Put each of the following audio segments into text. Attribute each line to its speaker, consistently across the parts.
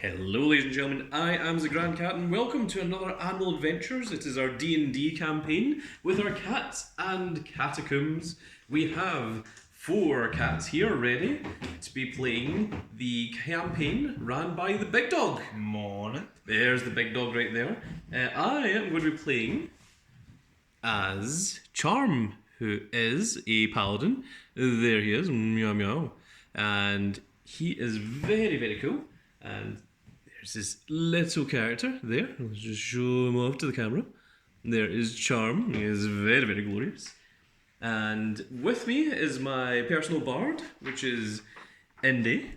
Speaker 1: Hello, ladies and gentlemen. I am the Grand Cat, and welcome to another Animal Adventures. It is our D&D campaign with our cats and catacombs. We have 4 cats here ready to be playing the campaign ran by the big dog.
Speaker 2: Morning.
Speaker 1: There's the big dog right there. I am going to be playing as Charm, who is a paladin. There he is, meow meow. And he is very, very cool. And there's this little character there. Let's just show him off to the camera. There is Charm. He is very, very glorious. And with me is my personal bard, which is Indy.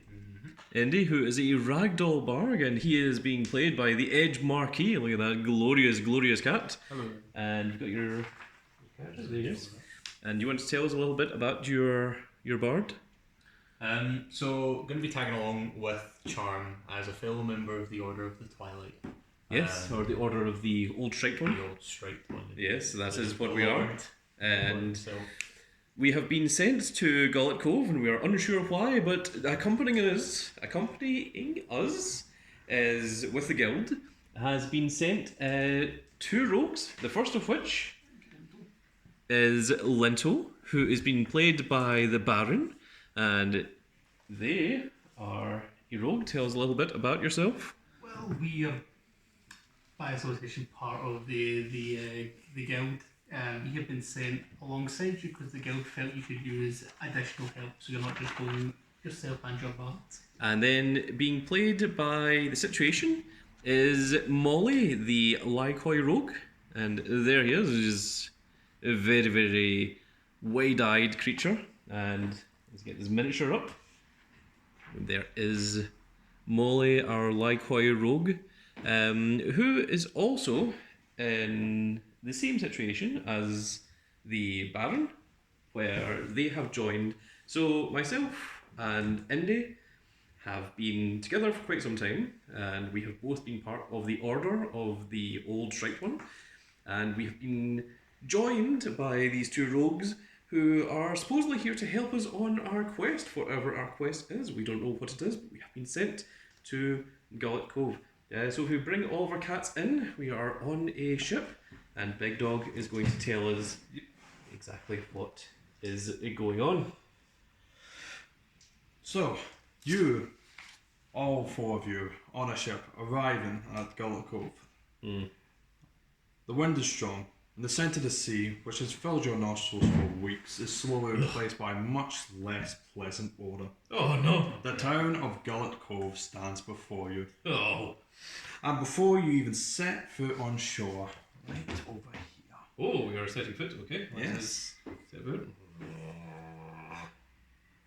Speaker 1: Indy, who is a ragdoll bard, and he is being played by the Edge Marquis. Look at that glorious, glorious cat.
Speaker 2: Hello.
Speaker 1: And you've got your characters there. Yes. And you want to tell us a little bit about your bard?
Speaker 2: So going to be tagging along with Charm as a fellow member of the Order of the Twilight.
Speaker 1: Yes, or the Order of the Old Striped One.
Speaker 2: The old striped one.
Speaker 1: Yes, that is what we are. And
Speaker 2: So
Speaker 1: we have been sent to Gullet Cove, and we are unsure why, but accompanying us is with the guild has been sent 2 rogues. The first of which is Lintel, who is being played by the Baron, and they are a rogue. Tell us a little bit about yourself.
Speaker 3: Well, we are by association part of the guild. You have been sent alongside you because the guild felt you could use additional help, so you're not just going yourself and your bards.
Speaker 1: And then being played by the situation is Molly, the Lycoi rogue, and there he is. He's a very, very wide-eyed creature, and let's get this miniature up. There is Molly, our Lycoi rogue, who is also in the same situation as the Baron, where they have joined. So myself and Indy have been together for quite some time, and we have both been part of the Order of the Old Striped One, and we have been joined by these 2 rogues who are supposedly here to help us on our quest, whatever our quest is. We don't know what it is, but we have been sent to Gullet Cove. So if we bring all of our cats in, we are on a ship, and Big Dog is going to tell us exactly what is going on.
Speaker 4: So, all 4 of you, on a ship, arriving at Gullet Cove. The wind is strong, and the scent of the sea, which has filled your nostrils for weeks, is slowly replaced by a much less pleasant odour.
Speaker 1: Oh no!
Speaker 4: The town of Gullet Cove stands before you,
Speaker 1: Oh!
Speaker 4: and before you even set foot on shore, right over here.
Speaker 1: Oh, we are setting foot, okay.
Speaker 4: Yes.
Speaker 1: Set foot.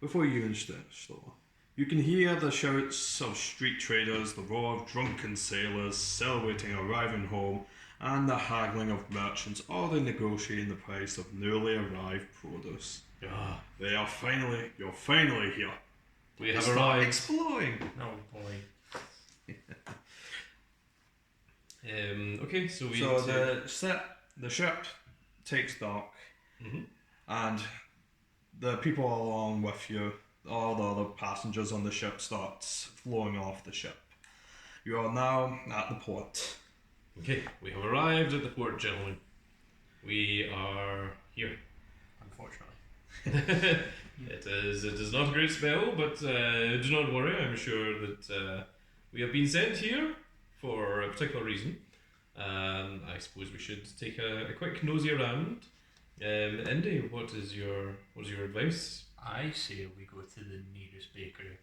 Speaker 4: Before you even step shore, you can hear the shouts of street traders, the roar of drunken sailors celebrating arriving home, and the haggling of merchants, all in negotiating the price of newly arrived produce. You're finally here.
Speaker 1: We have
Speaker 4: Start
Speaker 1: arrived.
Speaker 4: exploring.
Speaker 2: oh boy.
Speaker 1: Okay, so we.
Speaker 4: So the ship takes dock, and the people along with you, all the other passengers on the ship, starts flowing off the ship. You are now at the port.
Speaker 1: Okay, we have arrived at the port, gentlemen. We are here.
Speaker 2: Unfortunately.
Speaker 1: It is not a great spell, but do not worry. I'm sure that we have been sent here for a particular reason. I suppose we should take a quick nosy around. Indy, what is your advice?
Speaker 3: I say we go to the nearest bakery.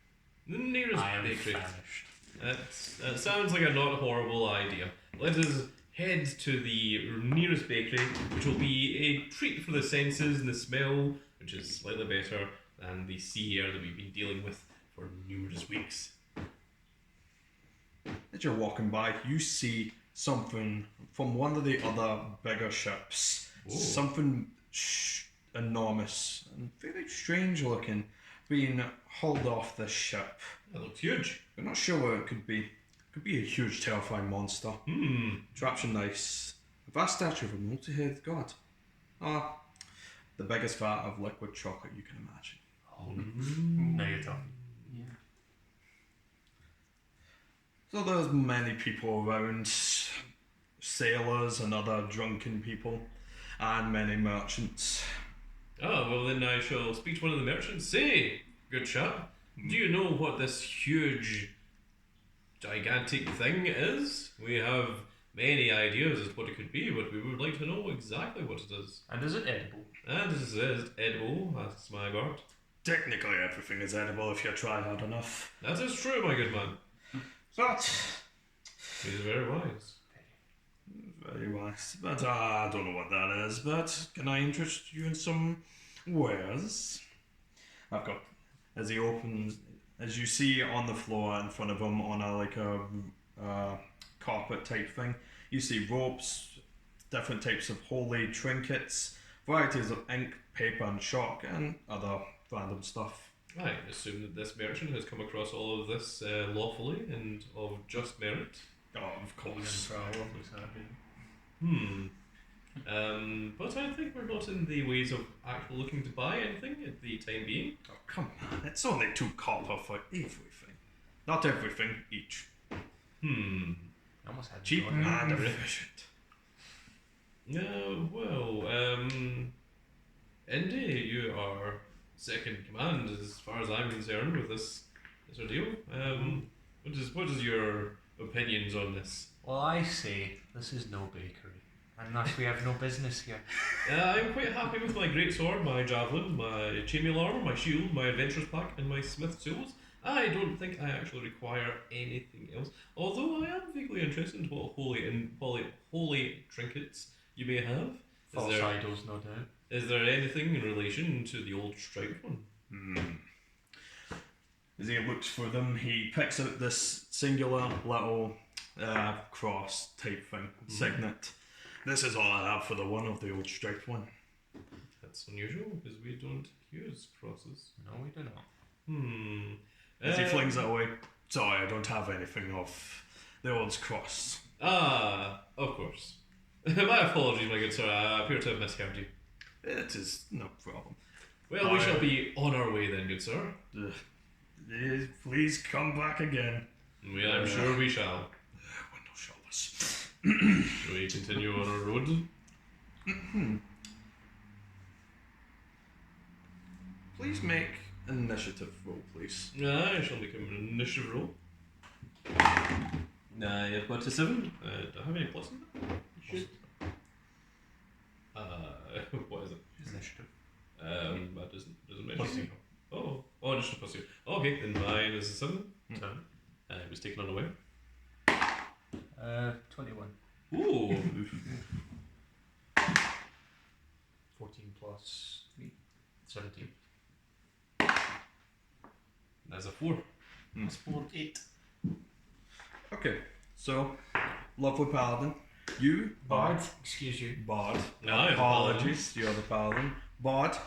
Speaker 1: The nearest
Speaker 3: I am
Speaker 1: bakery.
Speaker 3: famished.
Speaker 1: That sounds like a not horrible idea. Let us head to the nearest bakery, which will be a treat for the senses and the smell, which is slightly better than the sea air that we've been dealing with for numerous weeks.
Speaker 4: As you're walking by, you see something from one of the other bigger ships.
Speaker 1: Ooh.
Speaker 4: Something enormous and very strange looking, being hauled off the ship.
Speaker 1: That looks huge.
Speaker 4: You're not sure what it could be. Could be a huge, terrifying monster. Traps are nice. A vast statue of a multi-headed god. The biggest vat of liquid chocolate you can imagine.
Speaker 3: Now you're talking.
Speaker 4: So there's many people around, sailors and other drunken people, and many merchants.
Speaker 1: Ah, well then I shall speak to one of the merchants. Say, good chap, do you know what this huge, gigantic thing is? We have many ideas as to what it could be, but we would like to know exactly what it is.
Speaker 2: And is it edible?
Speaker 1: And is it edible? Asks my guard.
Speaker 4: Technically, everything is edible if you try hard enough.
Speaker 1: That is true, my good man.
Speaker 4: But
Speaker 1: He's very wise.
Speaker 4: very wise. But I don't know what that is. But can I interest you in some wares? I've got. As he opens, as you see on the floor in front of him on a carpet type thing, you see ropes, different types of holy trinkets, varieties of ink, paper, and chalk, and other random stuff.
Speaker 1: I assume that this merchant has come across all of this lawfully and of just merit.
Speaker 4: Oh, of course.
Speaker 1: But I think we're not in the ways of actually looking to buy anything at the time being.
Speaker 4: Oh, come on. It's only 2 copper for everything. Not everything, each.
Speaker 2: I almost had
Speaker 4: Cheap
Speaker 2: Jordan.
Speaker 4: and efficient.
Speaker 1: Indy, you are second in command as far as I'm concerned with this ordeal. What is your opinions on this?
Speaker 2: Well, I say this is no bakery, and thus we have no business here.
Speaker 1: I'm quite happy with my great sword, my javelin, my chainmail armor, my shield, my adventurer's pack, and my smith's tools. I don't think I actually require anything else, although I am vaguely interested in what holy trinkets you may have.
Speaker 2: False idols, no doubt.
Speaker 1: Is there anything in relation to the old striped one?
Speaker 4: As he looks for them, he picks out this singular little cross type thing, signet. This is all I have for the one of the old striped one.
Speaker 1: That's unusual because we don't use crosses.
Speaker 2: No, we do not.
Speaker 4: As he flings it away, sorry, I don't have anything of the old cross.
Speaker 1: Ah, of course. My apologies, my good sir. I appear to have misheard you.
Speaker 4: It is no problem.
Speaker 1: Well, we shall be on our way then, good sir.
Speaker 4: Please come back again.
Speaker 1: I'm sure we shall.
Speaker 4: Window shoulders.
Speaker 1: Shall we continue on our road?
Speaker 4: Please make an initiative roll, please.
Speaker 1: I shall make an initiative roll. I've got a 7. Do I have any plus in that? Should. What is it?
Speaker 2: Initiative.
Speaker 1: That doesn't mention.
Speaker 2: Plus 0.
Speaker 1: Initiative plus 2. Okay, then mine is a 7.
Speaker 2: 7.
Speaker 1: It was taken unaware.
Speaker 2: 21.
Speaker 1: Ooh.
Speaker 2: 14 plus 3. 17.
Speaker 1: That's a 4.
Speaker 3: That's 4, 8.
Speaker 4: Okay, so, lovely paladin. You, Bard.
Speaker 2: Excuse you.
Speaker 4: Bard.
Speaker 1: No, I'm
Speaker 4: Apologies, you're the paladin. Bard.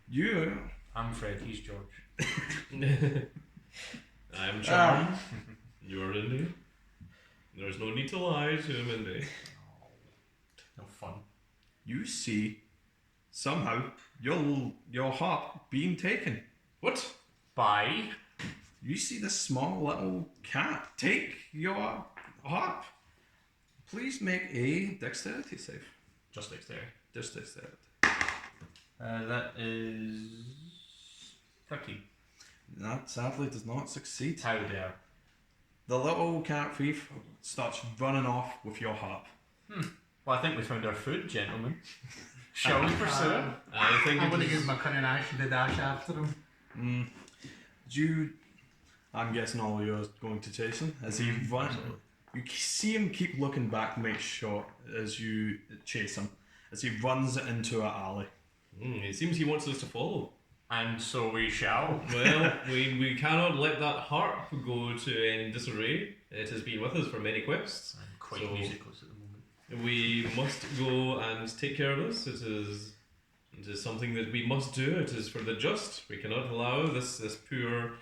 Speaker 4: You.
Speaker 2: I'm Fred, he's George.
Speaker 1: I'm Charm. You're Indy. There's no need to lie to him, Indy.
Speaker 2: No fun.
Speaker 4: You see, somehow, your harp being taken.
Speaker 1: What?
Speaker 2: Bye.
Speaker 4: You see this small little cat take your harp. Please make a dexterity save.
Speaker 2: Just dexterity.
Speaker 4: Just dexterity.
Speaker 2: That is 13.
Speaker 4: That sadly does not succeed.
Speaker 2: How dare.
Speaker 4: The little cat thief starts running off with your harp.
Speaker 2: Well, I think we found our food, gentlemen. Shall we pursue it?
Speaker 1: I think
Speaker 3: I'm
Speaker 1: it
Speaker 3: going to
Speaker 1: is-
Speaker 3: use my cunning action to dash after him.
Speaker 4: I'm guessing all of you are going to chase him as he runs. You see him keep looking back, make sure as you chase him, as he runs into an alley.
Speaker 1: It seems he wants us to follow.
Speaker 2: And so we shall.
Speaker 1: Well, we cannot let that harp go to any disarray. It has been with us for many quests.
Speaker 2: I'm quite
Speaker 1: So-
Speaker 2: musicals at the moment.
Speaker 1: We must go and take care of this. It is something that we must do. It is for the just. We cannot allow this poor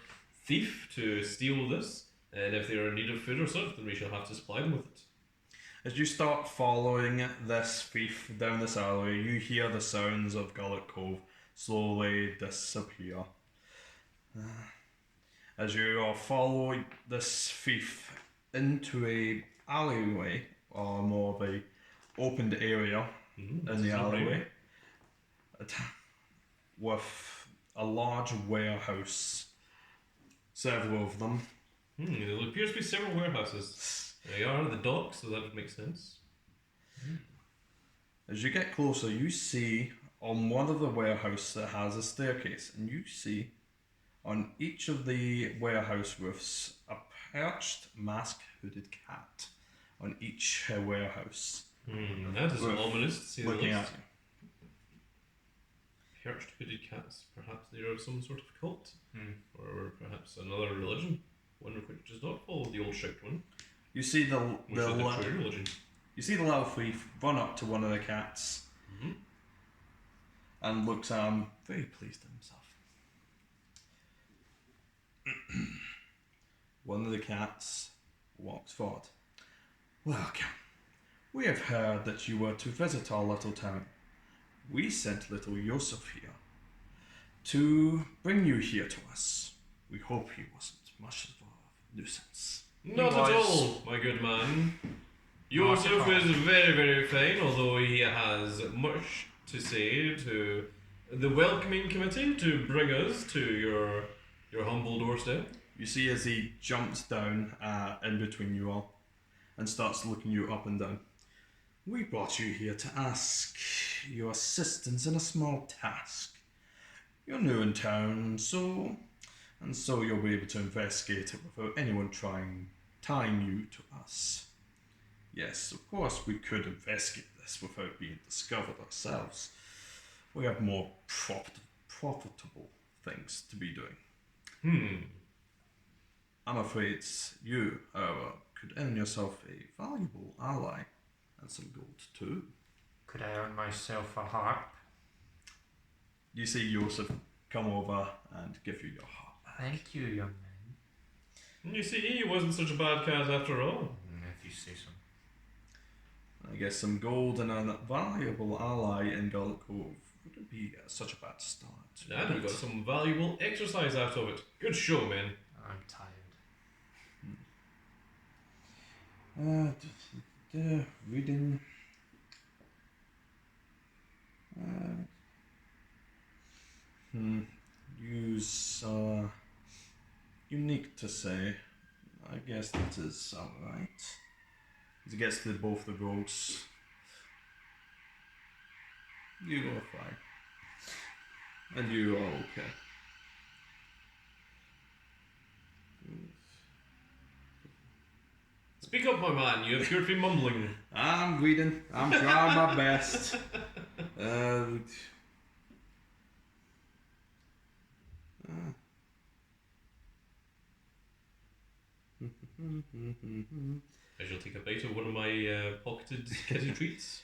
Speaker 1: thief to steal this. And if they are in need of food or such, then we shall have to supply them with it.
Speaker 4: As you start following this thief down this alley, you hear the sounds of Gullet Cove slowly disappear. As you are following this thief into a alleyway, or more of a opened area in the alleyway, with a large warehouse, several of them.
Speaker 1: There appears to be several warehouses. They are the docks, so that would make sense.
Speaker 4: As you get closer, you see on one of the warehouse that has a staircase, and you see on each of the warehouse roofs a perched, masked, hooded cat on each warehouse.
Speaker 1: That is
Speaker 4: Roof
Speaker 1: ominous to say the
Speaker 4: looking
Speaker 1: least.
Speaker 4: at you.
Speaker 1: Perched hooded cats. Perhaps they are of some sort of cult, or perhaps another religion. One of which does not follow the old strict one,
Speaker 4: You see the
Speaker 1: which is the true religion.
Speaker 4: you see the little thief run up to one of the cats and looks at him, very pleased with himself. One of the cats walks forward. Welcome. We have heard that you were to visit our little town. We sent little Yusuf here to bring you here to us. We hope he wasn't much of a nuisance.
Speaker 1: Not at all, my good man. Yusuf is very, very fine, although he has much to say to the welcoming committee to bring us to your humble doorstep.
Speaker 4: You see as he jumps down in between you all and starts looking you up and down. We brought you here to ask your assistance in a small task. You're new in town, so you'll be able to investigate it without anyone tying you to us. Yes, of course we could investigate this without being discovered ourselves. We have more profitable things to be doing. I'm afraid you, however, could earn yourself a valuable ally and some gold too.
Speaker 5: Could I earn myself a harp?
Speaker 4: You see Yusuf come over and give you your harp back.
Speaker 5: Thank you, young man.
Speaker 1: You see, he wasn't such a bad cat after all.
Speaker 5: If you say so.
Speaker 4: I guess some gold and a valuable ally in Gullet Cove wouldn't be such a bad start.
Speaker 1: And we got some valuable exercise out of it. Good show, man.
Speaker 5: I'm tired.
Speaker 4: Reading. Use unique to say. I guess that is alright. As he gets to both the rogues. You are fine. And you are okay.
Speaker 1: Speak up, my man. You appear to be mumbling.
Speaker 4: I'm reading. I'm trying my best.
Speaker 1: I shall take a bite of one of my pocketed kitty treats.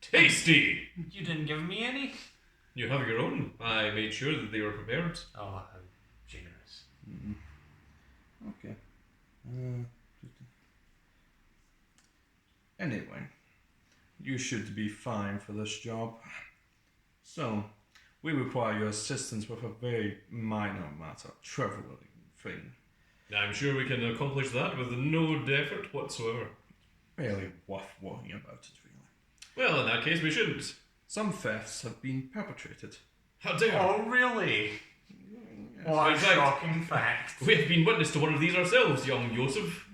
Speaker 1: Tasty!
Speaker 5: You didn't give me any?
Speaker 1: You have your own. I made sure that they were prepared.
Speaker 5: Oh, how generous.
Speaker 4: Okay. Anyway, you should be fine for this job. So, we require your assistance with a very minor matter, trivial thing.
Speaker 1: I'm sure we can accomplish that with no effort whatsoever.
Speaker 4: Barely worth worrying about it, really.
Speaker 1: Well, in that case, we shouldn't.
Speaker 4: Some thefts have been perpetrated.
Speaker 1: How dare!
Speaker 5: Oh, really?
Speaker 4: Yes.
Speaker 5: What a
Speaker 1: In fact-
Speaker 5: shocking fact.
Speaker 1: We have been witness to one of these ourselves, young Joseph.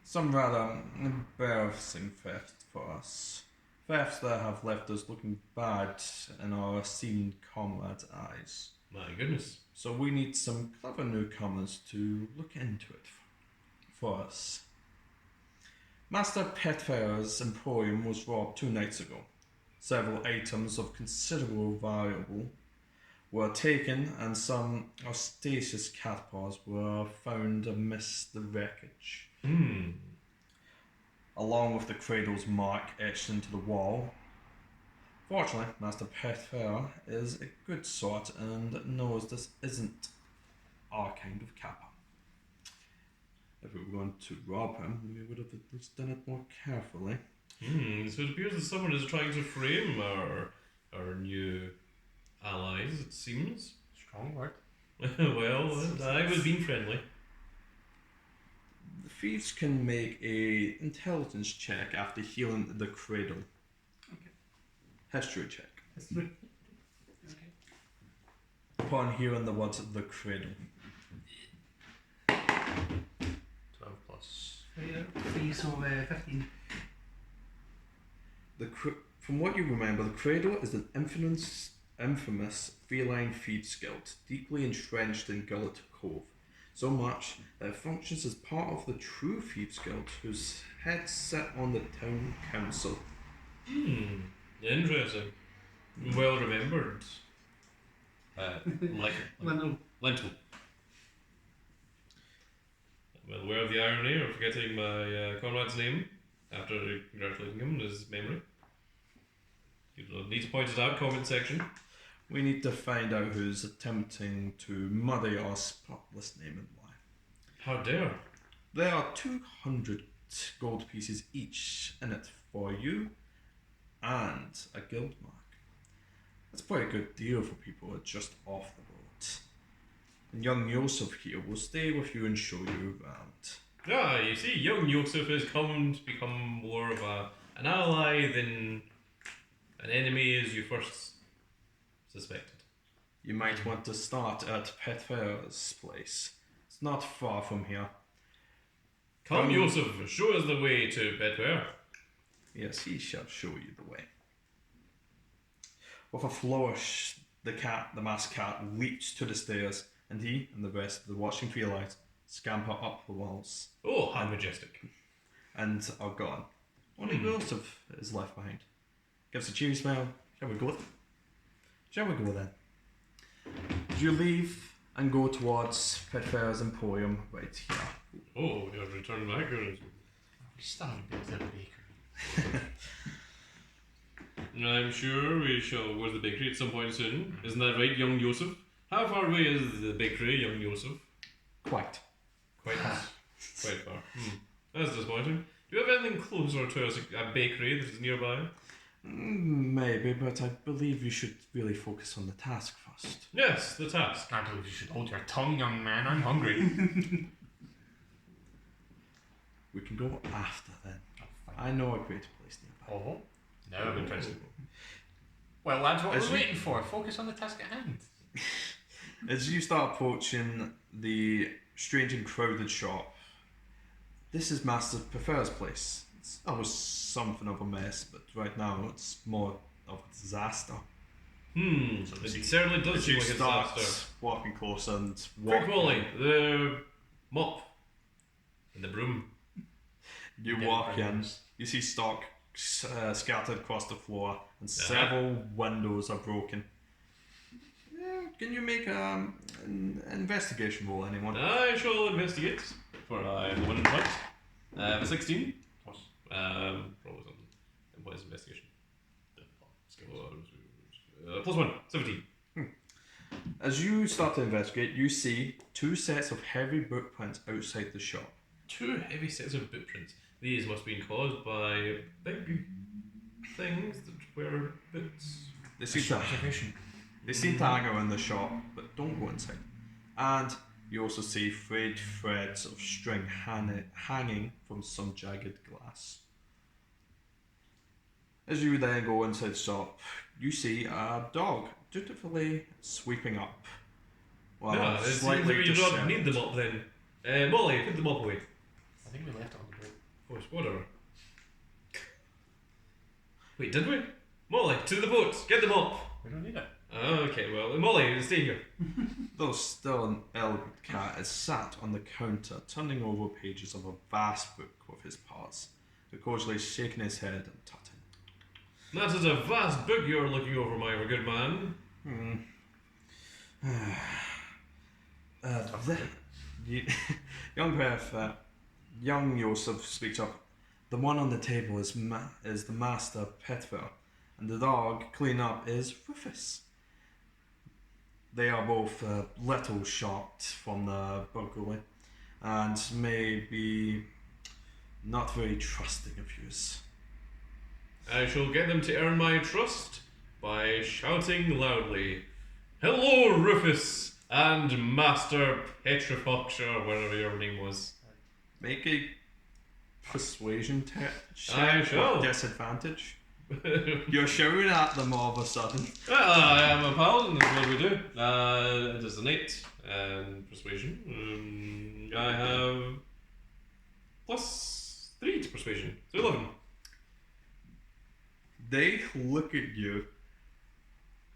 Speaker 4: Some rather embarrassing thefts for us. Thefts that have left us looking bad in our esteemed comrades' eyes.
Speaker 1: My goodness.
Speaker 4: So we need some clever newcomers to look into it for us. Master Petfair's emporium was robbed 2 nights ago. Several items of considerable value were taken, and some ostentatious cat paws were found amidst the wreckage. Along with the cradle's mark etched into the wall. Fortunately, Master Petfair is a good sort and knows this isn't our kind of kappa. If we were going to rob him, we would have at least done it more carefully.
Speaker 1: So it appears that someone is trying to frame our new allies, it seems.
Speaker 5: Strong word.
Speaker 1: Well, I was being friendly.
Speaker 4: thieves can make a intelligence check after healing the cradle.
Speaker 3: Okay.
Speaker 4: History check.
Speaker 3: History. Okay.
Speaker 4: Upon hearing the words of the cradle.
Speaker 5: 12 plus.
Speaker 3: 3, so 15.
Speaker 4: From what you remember, the cradle is an infamous feline thieves guild, deeply entrenched in Gullet Cove. So much that it functions as part of the true thieves guild, whose heads sit on the town council.
Speaker 1: Interesting. Well remembered.
Speaker 3: Lentil.
Speaker 1: Lentil. Well aware of the irony of forgetting my comrade's name after congratulating him on his memory. You don't need to point it out, comment section.
Speaker 4: We need to find out who's attempting to muddy our spotless name and why.
Speaker 1: How dare.
Speaker 4: There are 200 gold pieces each in it for you and a guild mark. That's quite a good deal for people who are just off the boat. And young Yosef here will stay with you and show you around.
Speaker 1: Ah, you see, young Yosef has come to become more of an ally than an enemy as you first suspected.
Speaker 4: You might want to start at Petfair's place. It's not far from here.
Speaker 1: Come, Yosef, show us the way to Betware.
Speaker 4: Yes, he shall show you the way. With a flourish, the masked cat leaps to the stairs, and he and the rest of the watching Feelites scamper up the walls
Speaker 1: Oh, how majestic.
Speaker 4: and are gone. Only Yosef is left behind. Gives a cheery smile. Shall we go? Shall we go then? You leave and go towards Petfair's Emporium right here.
Speaker 1: Oh, you have returned my goodness.
Speaker 5: We started with the bakery.
Speaker 1: I'm sure we shall go to the bakery at some point soon. Isn't that right, young Yosef? How far away is the bakery, young Yosef?
Speaker 4: Quite.
Speaker 1: Quite far. That's disappointing. Do you have anything closer to a bakery that is nearby?
Speaker 4: Maybe, but I believe you should really focus on the task first.
Speaker 1: Yes, the task.
Speaker 5: I believe you should hold your tongue, young man. I'm hungry.
Speaker 4: We can go after then. I know a great place nearby.
Speaker 5: Oh, no, I'm interested. Well, lads, what
Speaker 4: As
Speaker 5: are we
Speaker 4: you-
Speaker 5: waiting for? Focus on the task at hand.
Speaker 4: As you start approaching the strange and crowded shop, this is Master Prefer's place. It's always something of a mess, but right now it's more of a disaster.
Speaker 1: It certainly does
Speaker 4: As
Speaker 1: seem
Speaker 4: you
Speaker 1: like a
Speaker 4: start
Speaker 1: disaster.
Speaker 4: walking closer and
Speaker 1: Quick,
Speaker 4: walking,
Speaker 1: Molly, the mop and the broom.
Speaker 4: you
Speaker 5: Get
Speaker 4: walk in,
Speaker 5: brooms.
Speaker 4: you see stock scattered across the floor, and several windows are broken. Can you make an investigation roll, anyone?
Speaker 1: I shall investigate for the one in front. A 16.
Speaker 5: Plus.
Speaker 1: Probably something. And what is investigation? +1, 17.
Speaker 4: As you start to investigate, you see 2 sets of heavy boot prints outside the shop.
Speaker 1: 2 heavy sets of bootprints. These must have been caused by big things that wear boots.
Speaker 4: They seem to hang around the shop, but don't go inside. And you also see frayed threads of string hanging from some jagged glass. As you then go inside the shop, you see a dog dutifully sweeping up.
Speaker 1: Yeah, it seems like you don't need the mop then. Molly, put the mop away.
Speaker 5: I think we left it on the boat.
Speaker 1: Of course, whatever. Wait, did we? Molly, to the boat! Get the mop!
Speaker 5: We don't need it.
Speaker 1: Okay, well, Molly, stay here.
Speaker 4: Though still an elegant cat is sat on the counter, turning over pages of a vast book with his paws, occasionally shaking his head and tutting.
Speaker 1: That is a vast book you're looking over, my good man.
Speaker 4: Young Yosef speaks up. The one on the table is the master Petfer, and the dog clean up is Rufus. They are both a little shocked from the burglary, and may be not very trusting of yours.
Speaker 1: I shall get them to earn my trust by shouting loudly, "Hello, Rufus and Master Petrifox," or whatever your name was.
Speaker 4: Make a persuasion check
Speaker 1: I shall.
Speaker 4: with disadvantage. You're shouting at them all of a sudden.
Speaker 1: Well, I am a paladin, that's what we do. It is an 8 and persuasion. I have +3 to persuasion, so 11.
Speaker 4: They look at you,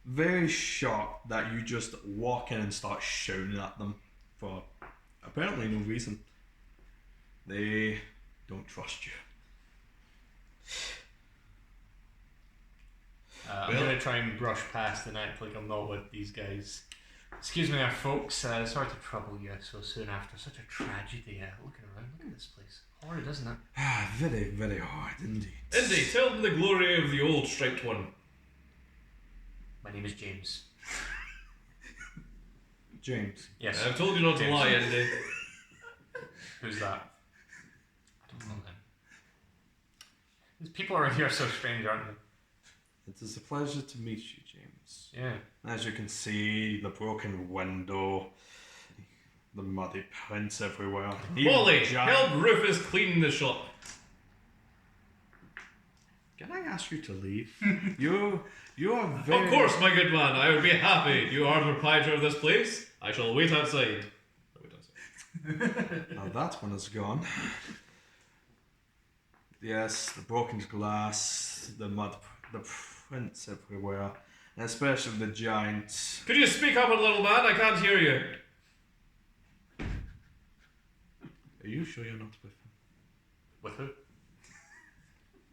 Speaker 4: very shocked that you just walk in and start shouting at them for apparently no reason. They don't trust you.
Speaker 2: I'm going to try and brush past and act like I'm not with these guys. Excuse me there, folks. Sorry to trouble you so soon after such a tragedy. Looking around, look at this place. Horrid, isn't it?
Speaker 4: Very, very hard indeed.
Speaker 1: Indeed, tell them the glory of the old striped one.
Speaker 2: My name is James.
Speaker 4: James.
Speaker 2: Yes.
Speaker 1: I've told you not to
Speaker 2: James.
Speaker 1: lie, Indy.
Speaker 2: Who's that? I don't know them. These people around here are so strange, aren't they?
Speaker 4: It is a pleasure to meet you, James.
Speaker 2: Yeah.
Speaker 4: As you can see, the broken window, the muddy prints everywhere. even
Speaker 1: Molly,
Speaker 4: the giant-
Speaker 1: help Rufus clean the shop.
Speaker 4: Can I ask you to leave? you are very...
Speaker 1: Of course, my good man, I would be happy. You are the proprietor of this place. I shall wait outside.
Speaker 4: Now that one is gone. Yes, the broken glass, the mud, the prints everywhere, and especially the giant.
Speaker 1: Could you speak up a little, man? I can't hear you.
Speaker 4: Are you sure you're not with him?
Speaker 2: With who?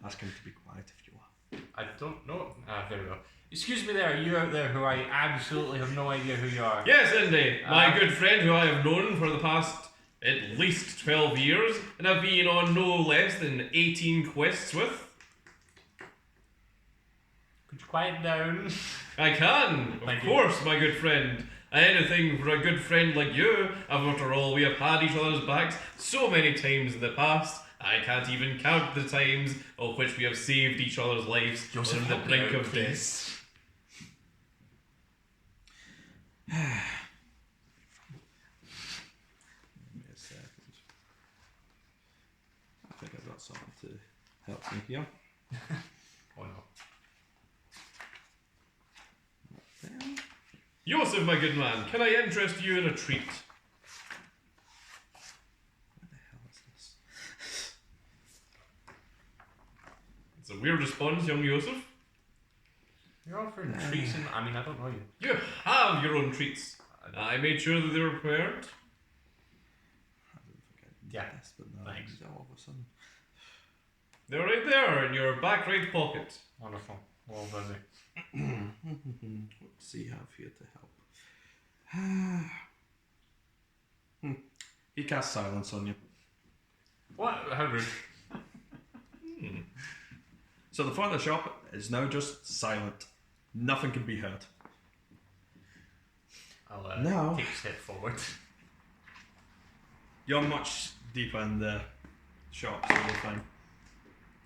Speaker 4: Ask him to be quiet if you are.
Speaker 2: I don't know. There we go. Excuse me there, you out there who I absolutely have no idea who you are.
Speaker 1: Yes, Indy, my good friend who I have known for the past at least 12 years, and have been on no less than 18 quests with.
Speaker 2: Could you quiet down?
Speaker 1: I can,
Speaker 2: Thank
Speaker 1: of
Speaker 2: you.
Speaker 1: course, my good friend. Anything for a good friend like you. After all, we have had each other's backs so many times in the past. I can't even count the times of which we have saved each other's lives
Speaker 2: Joseph,
Speaker 1: on the
Speaker 2: help me
Speaker 1: brink
Speaker 2: out,
Speaker 1: of
Speaker 2: please.
Speaker 1: death.
Speaker 4: Give me a second. I think I've got something to help me here.
Speaker 2: Oh no.
Speaker 4: Then.
Speaker 1: Joseph, my good man, can I interest you in a treat?
Speaker 4: What the hell is this?
Speaker 1: It's a weird response, young Joseph.
Speaker 2: You're offering treats and I mean I don't know you.
Speaker 1: You have your own treats. I made sure that they were prepared.
Speaker 4: I didn't think I did
Speaker 2: Yeah,
Speaker 4: this, but now
Speaker 2: thanks.
Speaker 4: all of a sudden.
Speaker 1: They're right there in your back right pocket.
Speaker 2: Wonderful. Well busy.
Speaker 4: What does he have here to help? He casts silence on you.
Speaker 2: What? How rude.
Speaker 4: So the front of the shop is now just silent. Nothing can be heard.
Speaker 2: I'll
Speaker 4: No.
Speaker 2: take a step forward.
Speaker 4: You're much deeper in the shop, so you're fine.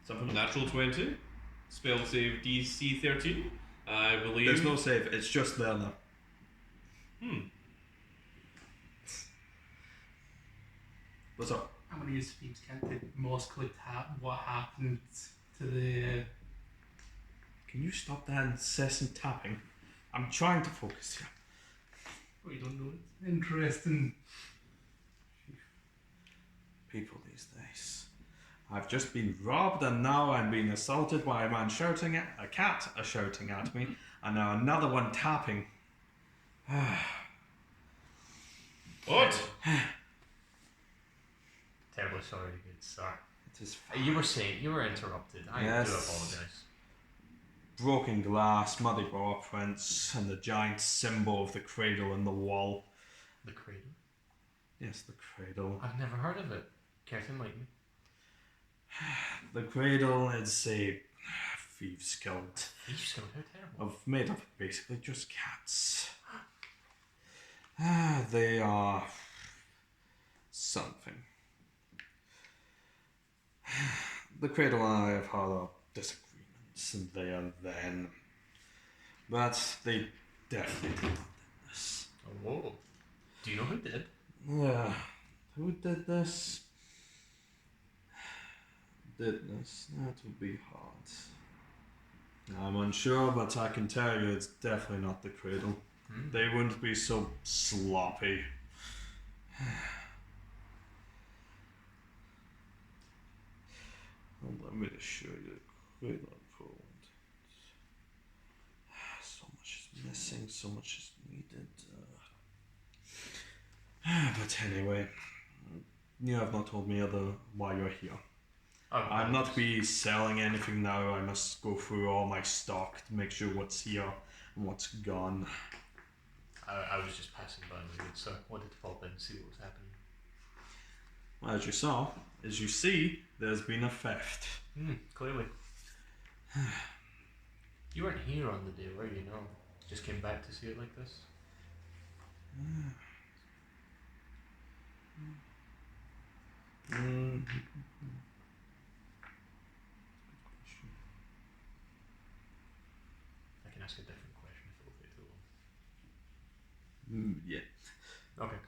Speaker 4: Something.
Speaker 1: Natural 20. Spell save DC 13. I believe.
Speaker 4: There's no save, it's just there now. What's up?
Speaker 3: I'm going to use Phoebe's can't the muscular tap what happened to the.
Speaker 4: Can you stop that incessant tapping? I'm trying to focus here.
Speaker 3: Oh, you don't know it's interesting.
Speaker 4: People these days. I've just been robbed and now I'm being assaulted by a man shouting at a cat shouting at me and now another one tapping.
Speaker 1: What?
Speaker 2: Terribly sorry, good sir.
Speaker 4: It is
Speaker 2: You were saying you were interrupted. I
Speaker 4: Yes.
Speaker 2: do apologise.
Speaker 4: broken glass, muddy paw prints, and the giant symbol of the cradle in the wall.
Speaker 2: The cradle.
Speaker 4: Yes, the cradle.
Speaker 2: I've never heard of it. Care to enlighten me?
Speaker 4: The cradle is a thieves' guild
Speaker 2: Thieves' Guild, how terrible.
Speaker 4: made up of basically just cats. They are something. The cradle and I have had our disagreements and there and then, but they definitely did not do this.
Speaker 2: Oh, whoa. Do you know who did?
Speaker 4: Who did this? did this, that would be hard. I'm unsure, but I can tell you it's definitely not the cradle. They wouldn't be so sloppy. Well, let me just show you the cradle unfold. So much is missing, so much is needed. But anyway, you have not told me why you're here. I'm not be selling anything now. I must go through all my stock to make sure what's here and what's gone.
Speaker 2: I was just passing by the good sir. Wanted to pop in and see what was happening.
Speaker 4: Well, as you see, there's been a theft.
Speaker 2: Clearly. You weren't here on the day, were you? No. Just came back to see it like this? I can ask a different question if it'll take too long.
Speaker 4: Yeah.
Speaker 2: Okay.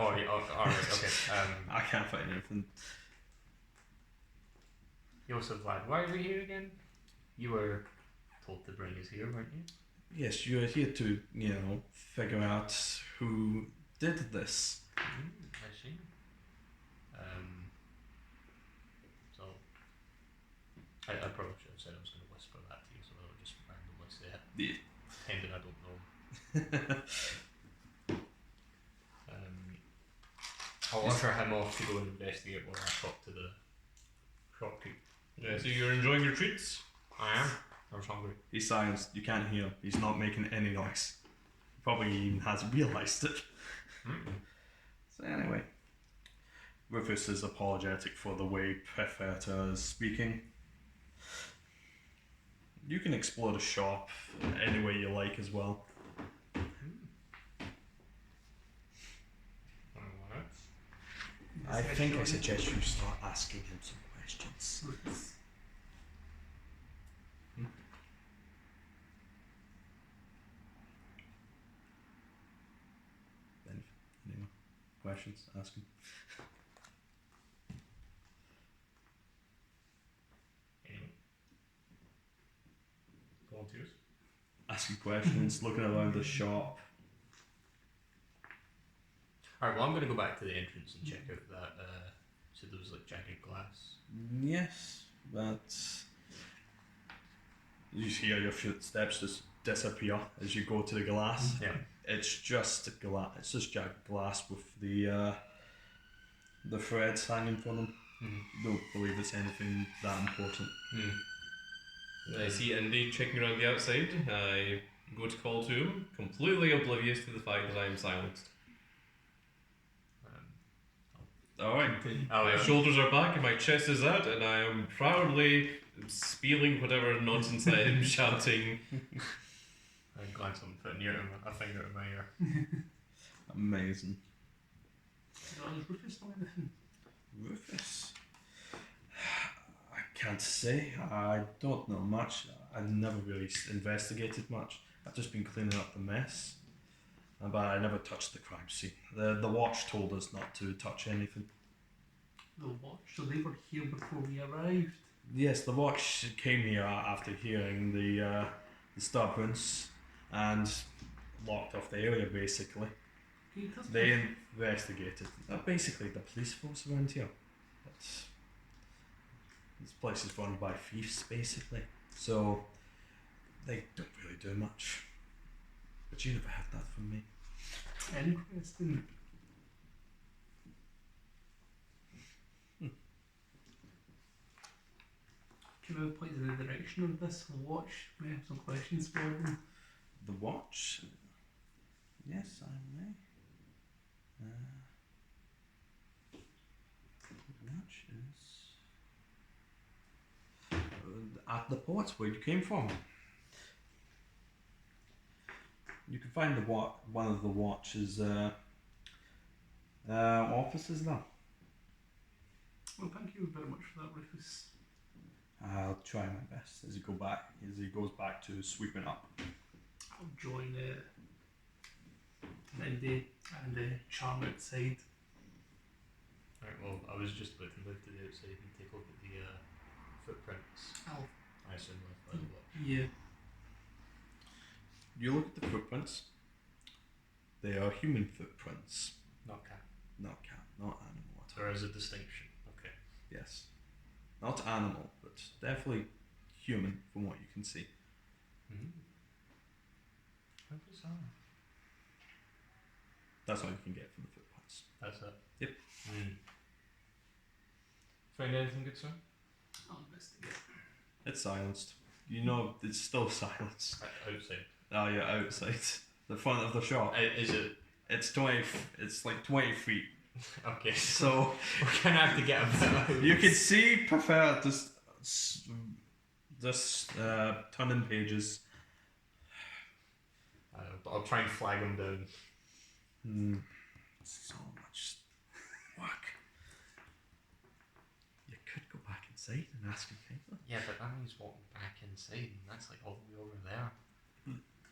Speaker 2: Oh, yeah, alright, okay.
Speaker 4: I can't find anything.
Speaker 2: Joseph Vlad, why are we here again? You were told to bring us here, weren't you?
Speaker 4: Yes, you are here to, figure out who did this.
Speaker 2: I see. So, I probably should have said I was going to whisper that to you, so I'll just randomly say it.
Speaker 4: Yeah.
Speaker 2: Pretending I don't know. I'll usher him off to go and investigate while I talk to the shopkeep.
Speaker 1: Yeah, so you're enjoying your treats?
Speaker 2: I am. I was hungry.
Speaker 4: He's silenced. You can't hear. He's not making any noise. Probably even hasn't realised it. So anyway, Rufus is apologetic for the way Prefeta is speaking. You can explore the shop any way you like as well. I think I suggest you start asking him some questions. Any more questions? Ask him.
Speaker 2: Anyway. Volunteers?
Speaker 4: Asking questions, looking around the shop.
Speaker 2: Alright, well, I'm going to go back to the entrance and check out that. So there was like jagged glass.
Speaker 4: Yes, but you hear your footsteps just disappear as you go to the glass.
Speaker 2: Yeah.
Speaker 4: It's just glass. It's just jagged glass with the threads hanging from them. Don't believe it's anything that important.
Speaker 1: I see Indy checking around the outside. I go to call to him, completely oblivious to the fact that I am silenced. Alright, my shoulders are back and my chest is out, and I am proudly spieling whatever nonsense I am shouting.
Speaker 2: I'm glad someone put a finger in my ear.
Speaker 4: Amazing.
Speaker 3: Does Rufus know anything?
Speaker 4: Rufus? I can't say. I don't know much. I've never really investigated much. I've just been cleaning up the mess. But I never touched the crime scene. The watch told us not to touch anything.
Speaker 3: The watch? So they were here before we arrived?
Speaker 4: Yes, the watch came here after hearing the disturbance and locked off the area, basically.
Speaker 3: Can you tell us
Speaker 4: They investigated. They're basically the police force around here. This place is run by thieves, basically. So they don't really do much. But you never had that from me.
Speaker 3: Interesting. Can I point in the direction of this watch? May I have some questions for them?
Speaker 4: The watch? Yes, I may. The watch is at the port where you came from. You can find one of the watch's offices there.
Speaker 3: Well, thank you very much for that, Rufus.
Speaker 4: I'll try my best as he goes back to sweeping up.
Speaker 3: I'll join Mindy and Charm outside.
Speaker 2: Right, well, I was just about to move to the outside and take a look at the footprints. I assume left by the watch.
Speaker 3: Yeah.
Speaker 4: You look at the footprints. They are human footprints.
Speaker 2: Not cat.
Speaker 4: Not cat, not animal at all.
Speaker 2: There is a distinction. Okay.
Speaker 4: Yes. Not animal, but definitely human from what you can see.
Speaker 2: How bizarre.
Speaker 4: That's all you can get from the footprints.
Speaker 2: That's it.
Speaker 4: Yep.
Speaker 2: Find anything good, sir?
Speaker 3: I'll investigate.
Speaker 4: It's silenced. You know it's still silenced.
Speaker 2: Outside.
Speaker 4: Oh, yeah, outside. The front of the shop.
Speaker 2: Is it?
Speaker 4: It's it's like 20 feet.
Speaker 2: Okay.
Speaker 4: So
Speaker 2: we're gonna have to get a bit out.
Speaker 4: you can see prefer this turning pages.
Speaker 2: I'll try and flag him down.
Speaker 4: So much work. You could go back inside and ask him kindly.
Speaker 2: Yeah, but that means walking back inside, and that's like all the way over there.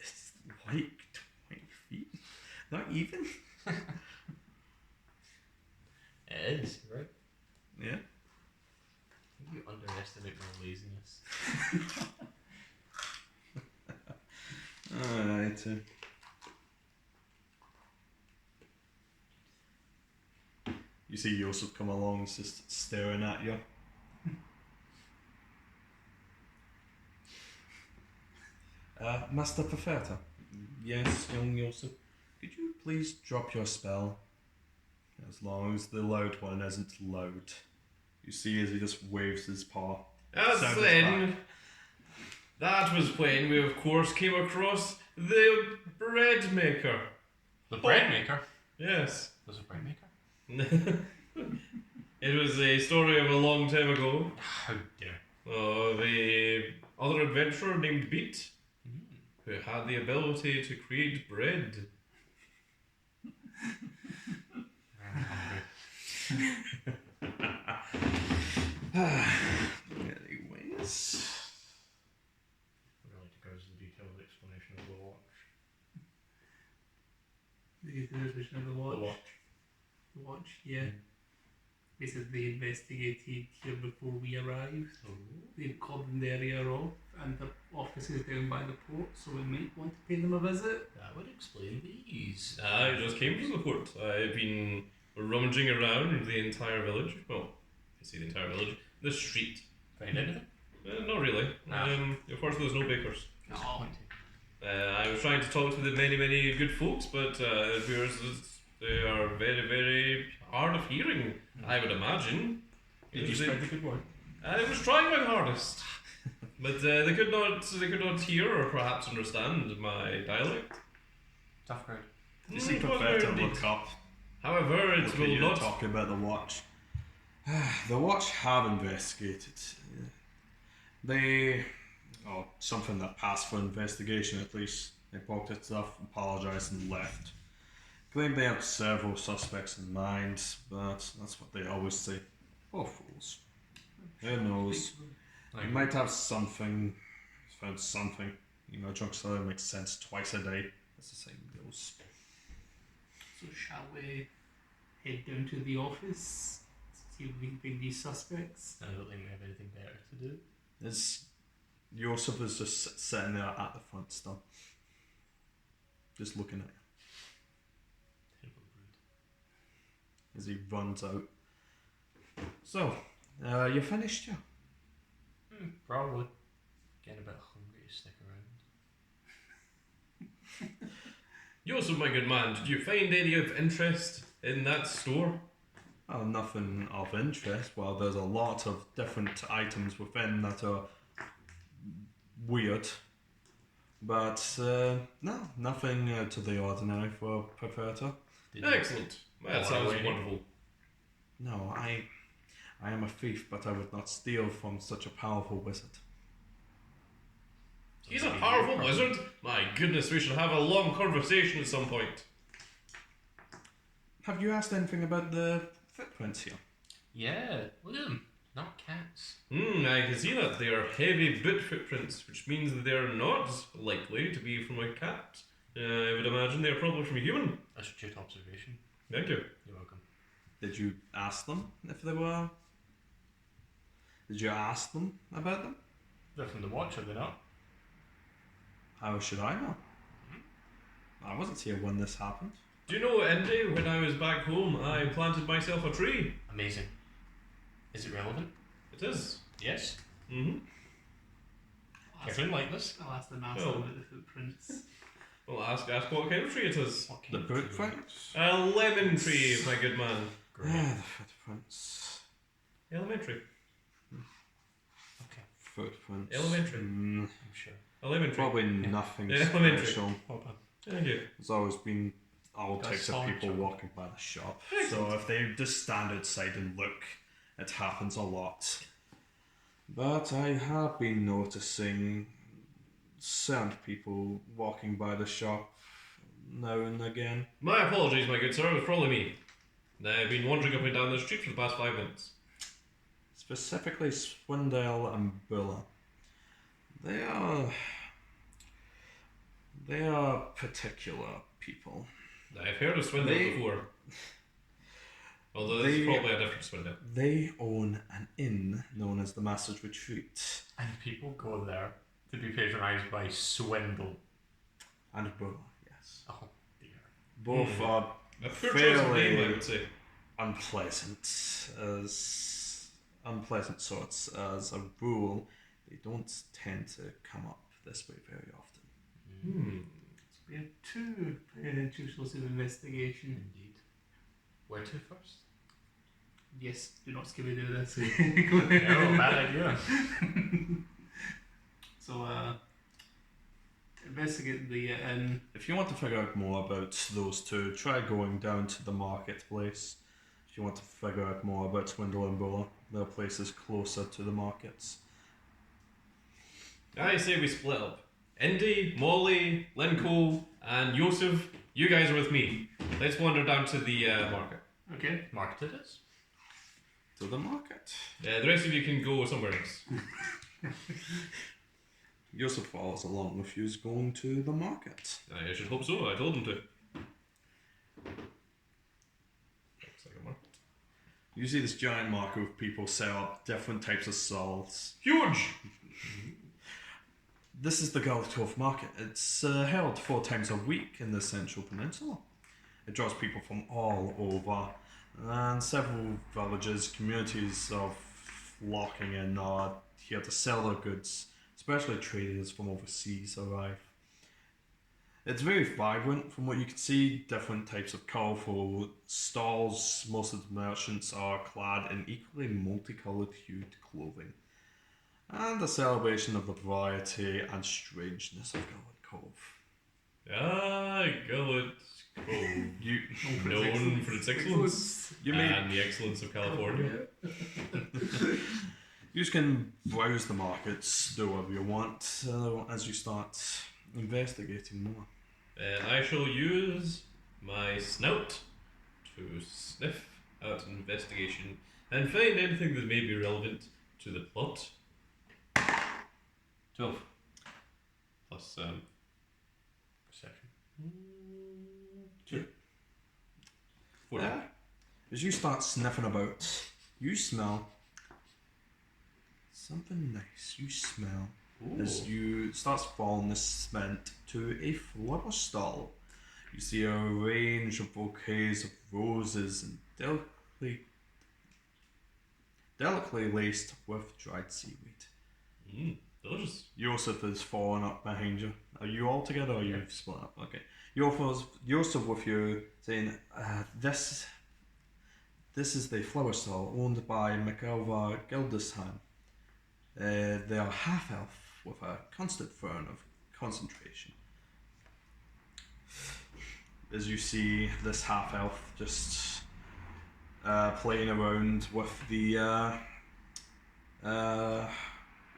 Speaker 4: It's like 20 feet. Not even.
Speaker 2: It is, right?
Speaker 4: Yeah.
Speaker 2: I think you underestimate my laziness.
Speaker 4: Alright. You see Yosef come along, he's just staring at you. Master Professor. Yes, young Yosef. Could you please drop your spell? As long as the loud one isn't loud. You see as he just waves his paw.
Speaker 1: As
Speaker 4: Sound is
Speaker 1: then,
Speaker 4: back.
Speaker 1: that was when we, of course, came across the bread maker.
Speaker 2: The bread maker?
Speaker 1: Yes.
Speaker 2: There's a bread maker?
Speaker 1: It was a story of a long time ago.
Speaker 2: How dare.
Speaker 1: The other adventurer named Beat, who had the ability to create bread.
Speaker 4: Anyways.
Speaker 2: Would you like to go into the detailed explanation of the watch?
Speaker 3: The description of the watch.
Speaker 2: The watch.
Speaker 3: The watch, yeah. Basically, they investigated here before we arrived. They've cordoned the area off, and the office is down by the port, so we might want to pay them a visit.
Speaker 2: That would explain these.
Speaker 1: I just came from the port. I've been rummaging around the entire village. Well, I say the entire village. The street.
Speaker 2: Find anything?
Speaker 1: Not really.
Speaker 2: Ah.
Speaker 1: Of course, there's no bakers.
Speaker 3: Oh.
Speaker 1: I was trying to talk to the many, many good folks, but it appears that they are very, very hard of hearing, I would imagine.
Speaker 2: Did you spread the good word?
Speaker 1: I was trying my hardest, but they could not hear or perhaps understand my dialect.
Speaker 2: Tough crowd.
Speaker 4: You see
Speaker 1: It was
Speaker 4: Professor
Speaker 1: very
Speaker 4: look
Speaker 1: indeed.
Speaker 4: up.
Speaker 1: However, it
Speaker 4: Look at
Speaker 1: will
Speaker 4: you
Speaker 1: not.
Speaker 4: talking about the watch. The watch have investigated. They, something that passed for investigation at least. They pocketed stuff, apologised and left. Claim they have several suspects in mind, but that's what they always say. Poor fools. Who knows? You might have something, found something. You know, drunk cellar makes sense twice a day. That's the same goes.
Speaker 3: So shall we head down to the office, see if we can find these suspects?
Speaker 2: I don't think we have anything better to do.
Speaker 4: Yosef is just sitting there at the front still. Just looking at you
Speaker 2: Terrible rude.
Speaker 4: as he runs out. So, you finished, yeah?
Speaker 2: Probably. Getting a bit hungry to stick around.
Speaker 1: Joseph, my good man, did you find any of interest in that store?
Speaker 4: Oh, nothing of interest. Well, there's a lot of different items within that are weird. But, no, nothing to the ordinary for a Professor.
Speaker 1: Excellent. That
Speaker 2: Oh,
Speaker 1: sounds
Speaker 2: wait.
Speaker 1: wonderful.
Speaker 4: No, I am a thief, but I would not steal from such a powerful wizard.
Speaker 1: He's a powerful wizard. My goodness, we should have a long conversation at some point.
Speaker 4: Have you asked anything about the footprints here?
Speaker 2: Yeah, look at them. Not cats.
Speaker 1: I can see that. They are heavy boot footprints, which means that they are not likely to be from a cat. I would imagine they are probably from a human.
Speaker 2: Astute observation.
Speaker 1: Thank you.
Speaker 2: You're welcome.
Speaker 4: Did you ask them if they were? Did you ask them about them?
Speaker 2: They're from the watch, are they not?
Speaker 4: How should I know? I wasn't here when this happened.
Speaker 1: Do you know, Indy, when I was back home, I planted myself a tree.
Speaker 2: Amazing. Is it relevant?
Speaker 1: It is.
Speaker 2: Yes.
Speaker 1: Mm-hmm.
Speaker 2: Everyone like this?
Speaker 3: I'll ask the master
Speaker 1: Oh.
Speaker 3: about the footprints.
Speaker 1: Well, ask what kind of tree it is.
Speaker 2: What
Speaker 4: The
Speaker 2: kind of
Speaker 4: boot
Speaker 2: tree?
Speaker 4: prints?
Speaker 1: A lemon tree, my good man.
Speaker 2: Great.
Speaker 4: The footprints.
Speaker 1: Elementary.
Speaker 2: Okay,
Speaker 4: Footprints.
Speaker 1: Elementary.
Speaker 2: I'm sure.
Speaker 1: A lemon tree.
Speaker 4: Probably nothing
Speaker 1: Elementary.
Speaker 4: special.
Speaker 2: Well done.
Speaker 1: Thank you.
Speaker 4: There's always been all
Speaker 2: Got a
Speaker 4: types of
Speaker 2: solid
Speaker 4: people
Speaker 2: job.
Speaker 4: walking by the shop.
Speaker 1: Excellent.
Speaker 4: So if they just stand outside and look, it happens a lot. But I have been noticing certain people walking by the shop now and again.
Speaker 1: My apologies, my good sir. It was probably me. I've been wandering up and down the street for the past 5 minutes.
Speaker 4: Specifically Swindale and Buller. They are particular people.
Speaker 1: I've heard of Swindle
Speaker 4: They-
Speaker 1: before. Although this is
Speaker 4: they-
Speaker 1: probably a different Swindle.
Speaker 4: They own an inn known as the Master's Retreat.
Speaker 2: And people go there to be patronised by Swindle.
Speaker 4: And Buller, yes.
Speaker 2: Oh dear.
Speaker 4: Both are
Speaker 1: A poor choice of name, I
Speaker 4: fairly
Speaker 1: would say.
Speaker 4: unpleasant sorts as a rule. They don't tend to come up this way very often.
Speaker 1: Hmm.
Speaker 3: We have two sources of investigation.
Speaker 2: Indeed. Where to first?
Speaker 3: Yes, do not Scooby-Doo this.
Speaker 2: No, bad idea.
Speaker 3: So, investigate the inn.
Speaker 4: If you want to figure out more about those two, try going down to the marketplace. If you want to figure out more about Swindle and Buller, there are places closer to the markets.
Speaker 1: I say we split up. Indy, Molly, Lincoln, and Yosef, you guys are with me. Let's wander down to the market.
Speaker 3: Okay.
Speaker 2: Market it is.
Speaker 4: To the market.
Speaker 1: The rest of you can go somewhere else.
Speaker 4: Yusuf follows along with you going to the market.
Speaker 1: I should hope so. I told him to. Looks like a market.
Speaker 4: You see this giant market with people set up different types of stalls.
Speaker 1: Huge!
Speaker 4: This is the Gullet Cove market. It's held 4 times a week in the Central Peninsula. It draws people from all over, and several villages, communities of flocking in are here to sell their goods, especially traders from overseas arrive. It's very vibrant from what you can see, different types of colourful stalls. Most of the merchants are clad in equally multicoloured hued clothing, and a celebration of the variety and strangeness of Gullet Cove.
Speaker 1: Ah, Gullet Cove.
Speaker 4: You,
Speaker 1: Known for its excellence.
Speaker 4: you may
Speaker 1: And the excellence of California.
Speaker 4: You just can browse the markets, do whatever you want, as you start investigating more.
Speaker 1: I shall use my snout to sniff out an investigation and find anything that may be relevant to the plot. 12. Plus,
Speaker 2: Perception.
Speaker 1: 4.
Speaker 4: As you start sniffing about, you smell something nice. You smell as you starts following the scent to a flower stall. You see a range of bouquets of roses and delicately laced with dried seaweed.
Speaker 1: Delicious.
Speaker 4: Yosef is falling up behind you. Are you all together or are you split up? Okay. Yosef with you saying, this is the flower stall owned by McElva Gildesheim. They are half-elf with a constant fern of concentration. As you see this half-elf just playing around with the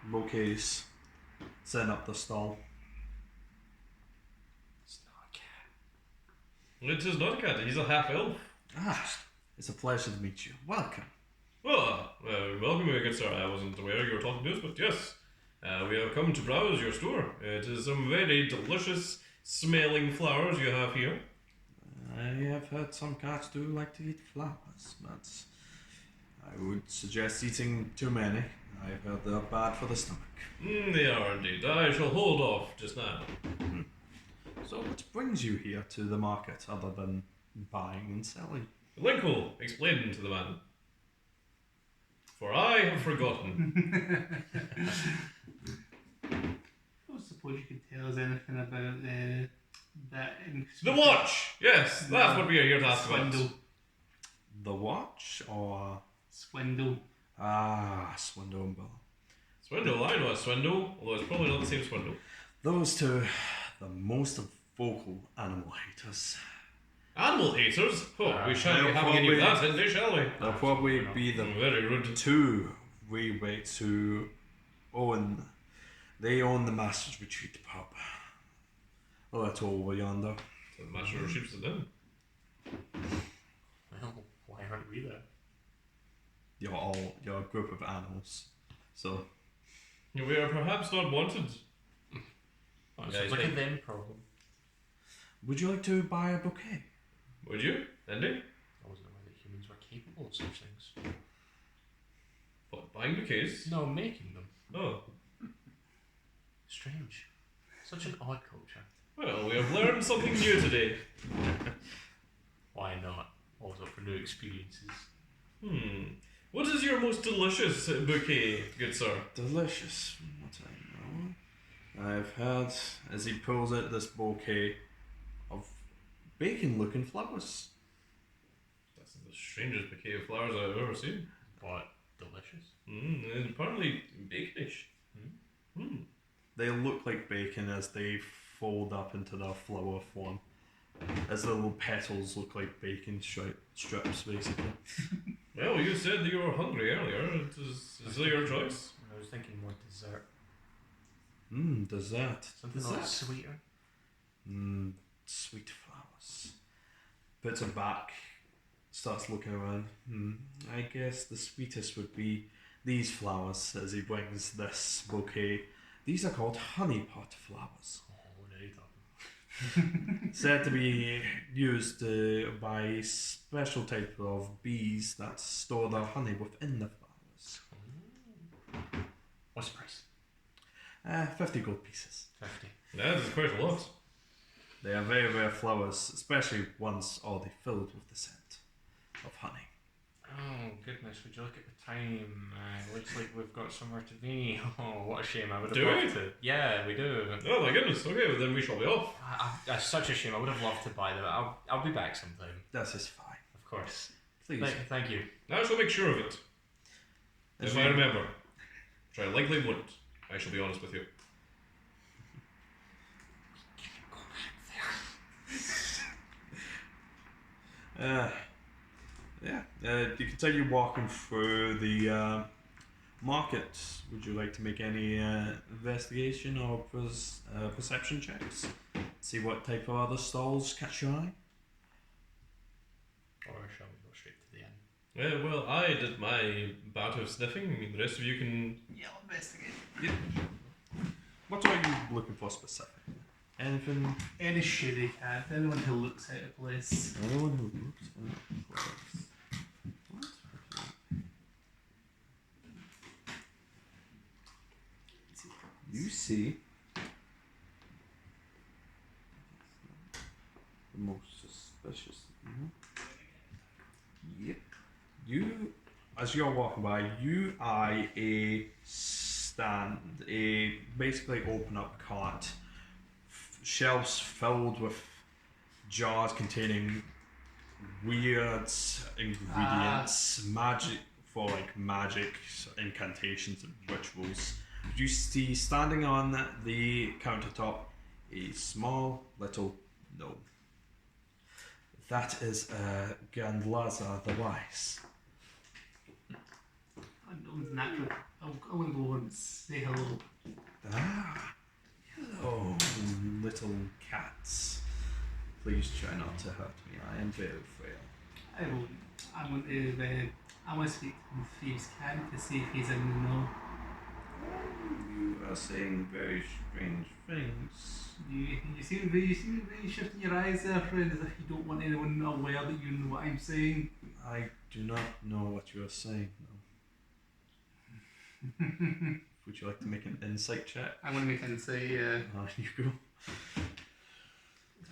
Speaker 4: bouquets, setting up the stall.
Speaker 2: It's not a cat.
Speaker 1: It is not a cat, he's a half elf.
Speaker 4: It's a pleasure to meet you. Welcome.
Speaker 1: Welcome, good sir. I wasn't aware you were talking to us, but yes, we have come to browse your store. It is some very delicious smelling flowers you have here.
Speaker 4: I have heard some cats do like to eat flowers, but I would suggest eating too many. I've heard they're bad for the stomach.
Speaker 1: They are indeed. I shall hold off just now.
Speaker 4: So what brings you here to the market other than buying and selling?
Speaker 1: Linkle, explain to the man. For I have forgotten.
Speaker 3: I don't suppose you could tell us anything about that.
Speaker 1: The watch! Yes, that's what we are here to ask about.
Speaker 3: Swindle.
Speaker 4: The watch or
Speaker 3: Swindle.
Speaker 4: Swindle and Bill.
Speaker 1: Swindle, I know a swindle, although it's probably not the same swindle.
Speaker 4: Those two, the most vocal animal haters.
Speaker 1: Animal haters? Oh, we shan't be
Speaker 4: they'll
Speaker 1: having any of
Speaker 4: probably-
Speaker 1: that in there, shall we?
Speaker 4: They'll probably be the
Speaker 1: Very rude.
Speaker 4: two rebates who own the Master's Retreat pub. Oh, that's over yonder.
Speaker 1: So the master of sheep's the inn.
Speaker 2: Well, why aren't we there?
Speaker 4: You're a group of animals. So
Speaker 1: We are perhaps not wanted.
Speaker 2: Well,
Speaker 1: Yeah,
Speaker 2: sounds like a
Speaker 1: think-
Speaker 2: them problem.
Speaker 4: would you like to buy a bouquet?
Speaker 1: Would you, Andy?
Speaker 2: I wasn't aware that humans were capable of such things.
Speaker 1: What, buying bouquets?
Speaker 2: No, making them.
Speaker 1: Oh.
Speaker 2: Strange. Such an odd culture.
Speaker 1: Well, we have learned something new today.
Speaker 2: Why not? Always up for new experiences.
Speaker 1: What is your most delicious bouquet, good sir?
Speaker 4: Delicious, from what I know. I've had, as he pulls out this bouquet of bacon-looking flowers.
Speaker 1: That's the strangest bouquet of flowers I've ever seen.
Speaker 2: But delicious.
Speaker 1: And apparently baconish.
Speaker 4: They look like bacon as they fold up into their flower form. As the little petals look like bacon strips, basically.
Speaker 1: Well, you said that you were hungry earlier. Is that your choice?
Speaker 2: I was thinking more dessert.
Speaker 4: Dessert.
Speaker 2: Something a lot sweeter.
Speaker 4: Sweet flowers. Puts it back, starts looking around. I guess the sweetest would be these flowers as he brings this bouquet. These are called honeypot flowers.
Speaker 2: Oh, now you're talking.
Speaker 4: Said to be used by special type of bees that store their honey within the flowers.
Speaker 2: What's the price?
Speaker 4: 50 gold pieces.
Speaker 2: 50.
Speaker 1: That is quite a lot.
Speaker 4: They are very rare flowers, especially ones already filled with the scent of honey.
Speaker 2: Oh, goodness, would you look at the time? Looks like we've got somewhere to be. Oh, what a shame. I would have
Speaker 1: Do we?
Speaker 2: loved to. Yeah, we do.
Speaker 1: Oh my goodness, okay, well then we shall be off.
Speaker 2: That's such a shame. I would have loved to buy them. I'll be back sometime.
Speaker 4: This is fine.
Speaker 2: Of course.
Speaker 4: Please.
Speaker 2: Thank you.
Speaker 1: I shall make sure of it.
Speaker 4: As
Speaker 1: If I remember, which I likely wouldn't, I shall be honest with you.
Speaker 4: You continue walking through the market. Would you like to make any investigation or perception checks? See what type of other stalls catch your eye?
Speaker 2: Or shall we go straight to the end?
Speaker 1: Well, I did my bout of sniffing. I mean, the rest of you can.
Speaker 3: Yeah, I'll investigate.
Speaker 4: What are you looking for specifically? Anything?
Speaker 3: Any shitty cat, anyone who looks out of place.
Speaker 4: Anyone who looks at place. What? You see the most suspicious. Yep. You, as you're walking by, you eye a stand, basically open up cart, shelves filled with jars containing weird ingredients, magic for like magic incantations and rituals. You see standing on the countertop a small little gnome. That is Gandlaza the Wise.
Speaker 3: I know it's natural. I want to go over and say hello.
Speaker 4: Ah, hello, little cats. Please try not to hurt me. I am very frail.
Speaker 3: I won't. I'm going to speak to Thieves' Camp to see if he's in the know.
Speaker 4: You are saying very strange things.
Speaker 3: You seem really shifting your eyes there, friend, as if you don't want anyone aware that you know what I'm saying.
Speaker 4: I do not know what you are saying, no. Would you like to make an insight check?
Speaker 3: I'm going to make insight,
Speaker 4: You go.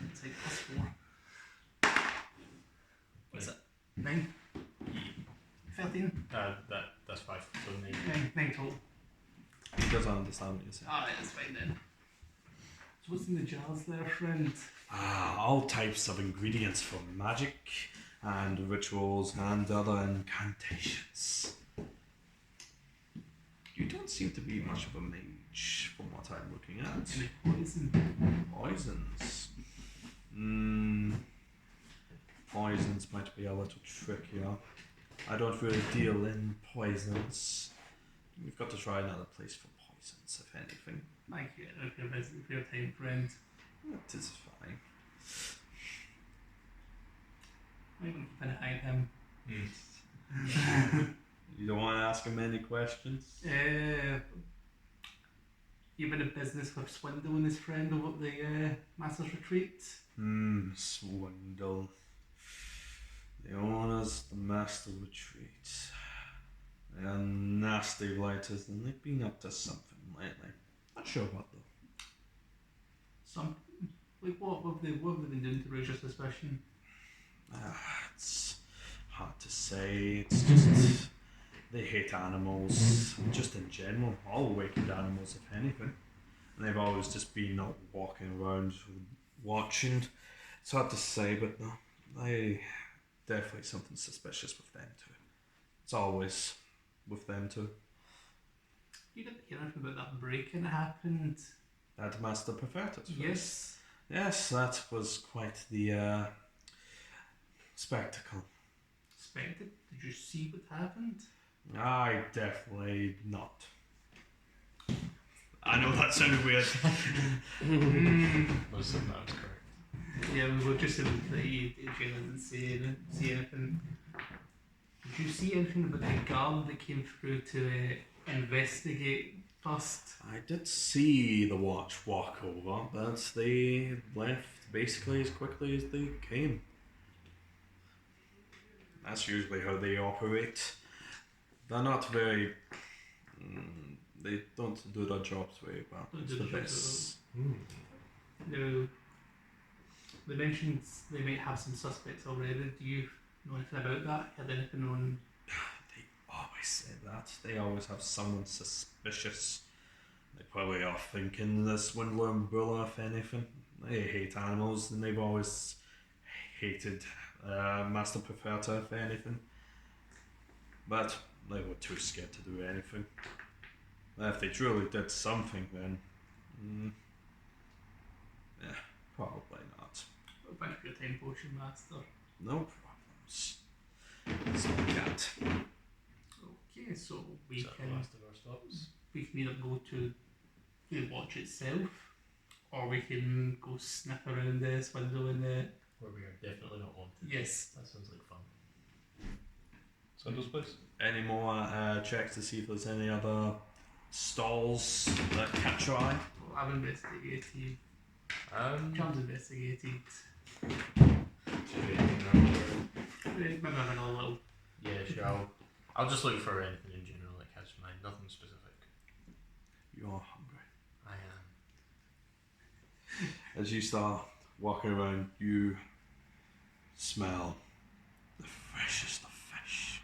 Speaker 3: insight +4. What's it? 9? 13?
Speaker 2: That's 5. So
Speaker 3: 9 total.
Speaker 4: He doesn't understand what you're saying.
Speaker 3: Alright, that's fine then. So what's in the jars there, friend?
Speaker 4: All types of ingredients for magic and rituals and other incantations. You don't seem to be much of a mage from what I'm looking at.
Speaker 3: Any poison?
Speaker 4: Poisons. Poisons might be a little trickier. I don't really deal in poisons. We've got to try another place for poisons, if anything.
Speaker 3: Thank you for your visit, for your time, friend.
Speaker 4: That is fine.
Speaker 3: I'm going to keep an eye on him.
Speaker 4: You don't want to ask him any questions?
Speaker 3: You've been in business with Swindle and his friend over at the Master's Retreat.
Speaker 4: Swindle. The owners, the Master Retreat. They are nasty writers and they've been up to something lately. Not sure what though.
Speaker 3: Some, like what have they been doing to raise your suspicion?
Speaker 4: It's hard to say. It's just they hate animals, just in general. All awakened animals, if anything. And they've always just been not walking around watching. It's hard to say, but no, they definitely something suspicious with them too. It's always with them too.
Speaker 3: You didn't hear anything about that break-in that happened?
Speaker 4: That Master preferred it.
Speaker 3: Yes.
Speaker 4: Yes, that was quite the spectacle.
Speaker 3: Did you see what happened?
Speaker 4: I definitely not. I know that sounded weird.
Speaker 2: most of that was correct.
Speaker 3: Yeah, we were just able to Jane didn't see anything. Did you see anything about the guard that came through to investigate first?
Speaker 4: I did see the watch walk over, but they left basically as quickly as they came. That's usually how they operate. They're not very... they don't do their jobs very well.
Speaker 3: Don't
Speaker 4: It's
Speaker 3: do
Speaker 4: the
Speaker 3: the jobs
Speaker 4: best.
Speaker 3: No. They mentioned they might have some suspects already. Do you know anything about that? Had anything on?
Speaker 4: They always say that. They always have someone suspicious. They probably are thinking the swindler and buller, if anything. They hate animals, and they've always hated Master Preferta, if anything. But they were too scared to do anything. If they truly did something, then yeah, probably not.
Speaker 3: Well, thank you for your time, Potion Master.
Speaker 4: No problems. So cat.
Speaker 3: Okay, so we
Speaker 2: Is that the
Speaker 3: can
Speaker 2: last of our stops?
Speaker 3: either go to the watch itself, or we can go sniff around the Swindle and the.
Speaker 2: Where we are definitely not wanted.
Speaker 3: Yes.
Speaker 2: That sounds like fun. Swindle's place?
Speaker 4: Any more checks to see if there's any other stalls that catch your eye?
Speaker 3: Well, I've investigated. John's investigated.
Speaker 2: Should we anything around here?
Speaker 3: Maybe having a little.
Speaker 2: Yeah, sure. I'll just look for anything in general that catches my eye. Nothing specific.
Speaker 4: You're hungry.
Speaker 2: I am.
Speaker 4: As you start walking around, you smell the freshest of fish.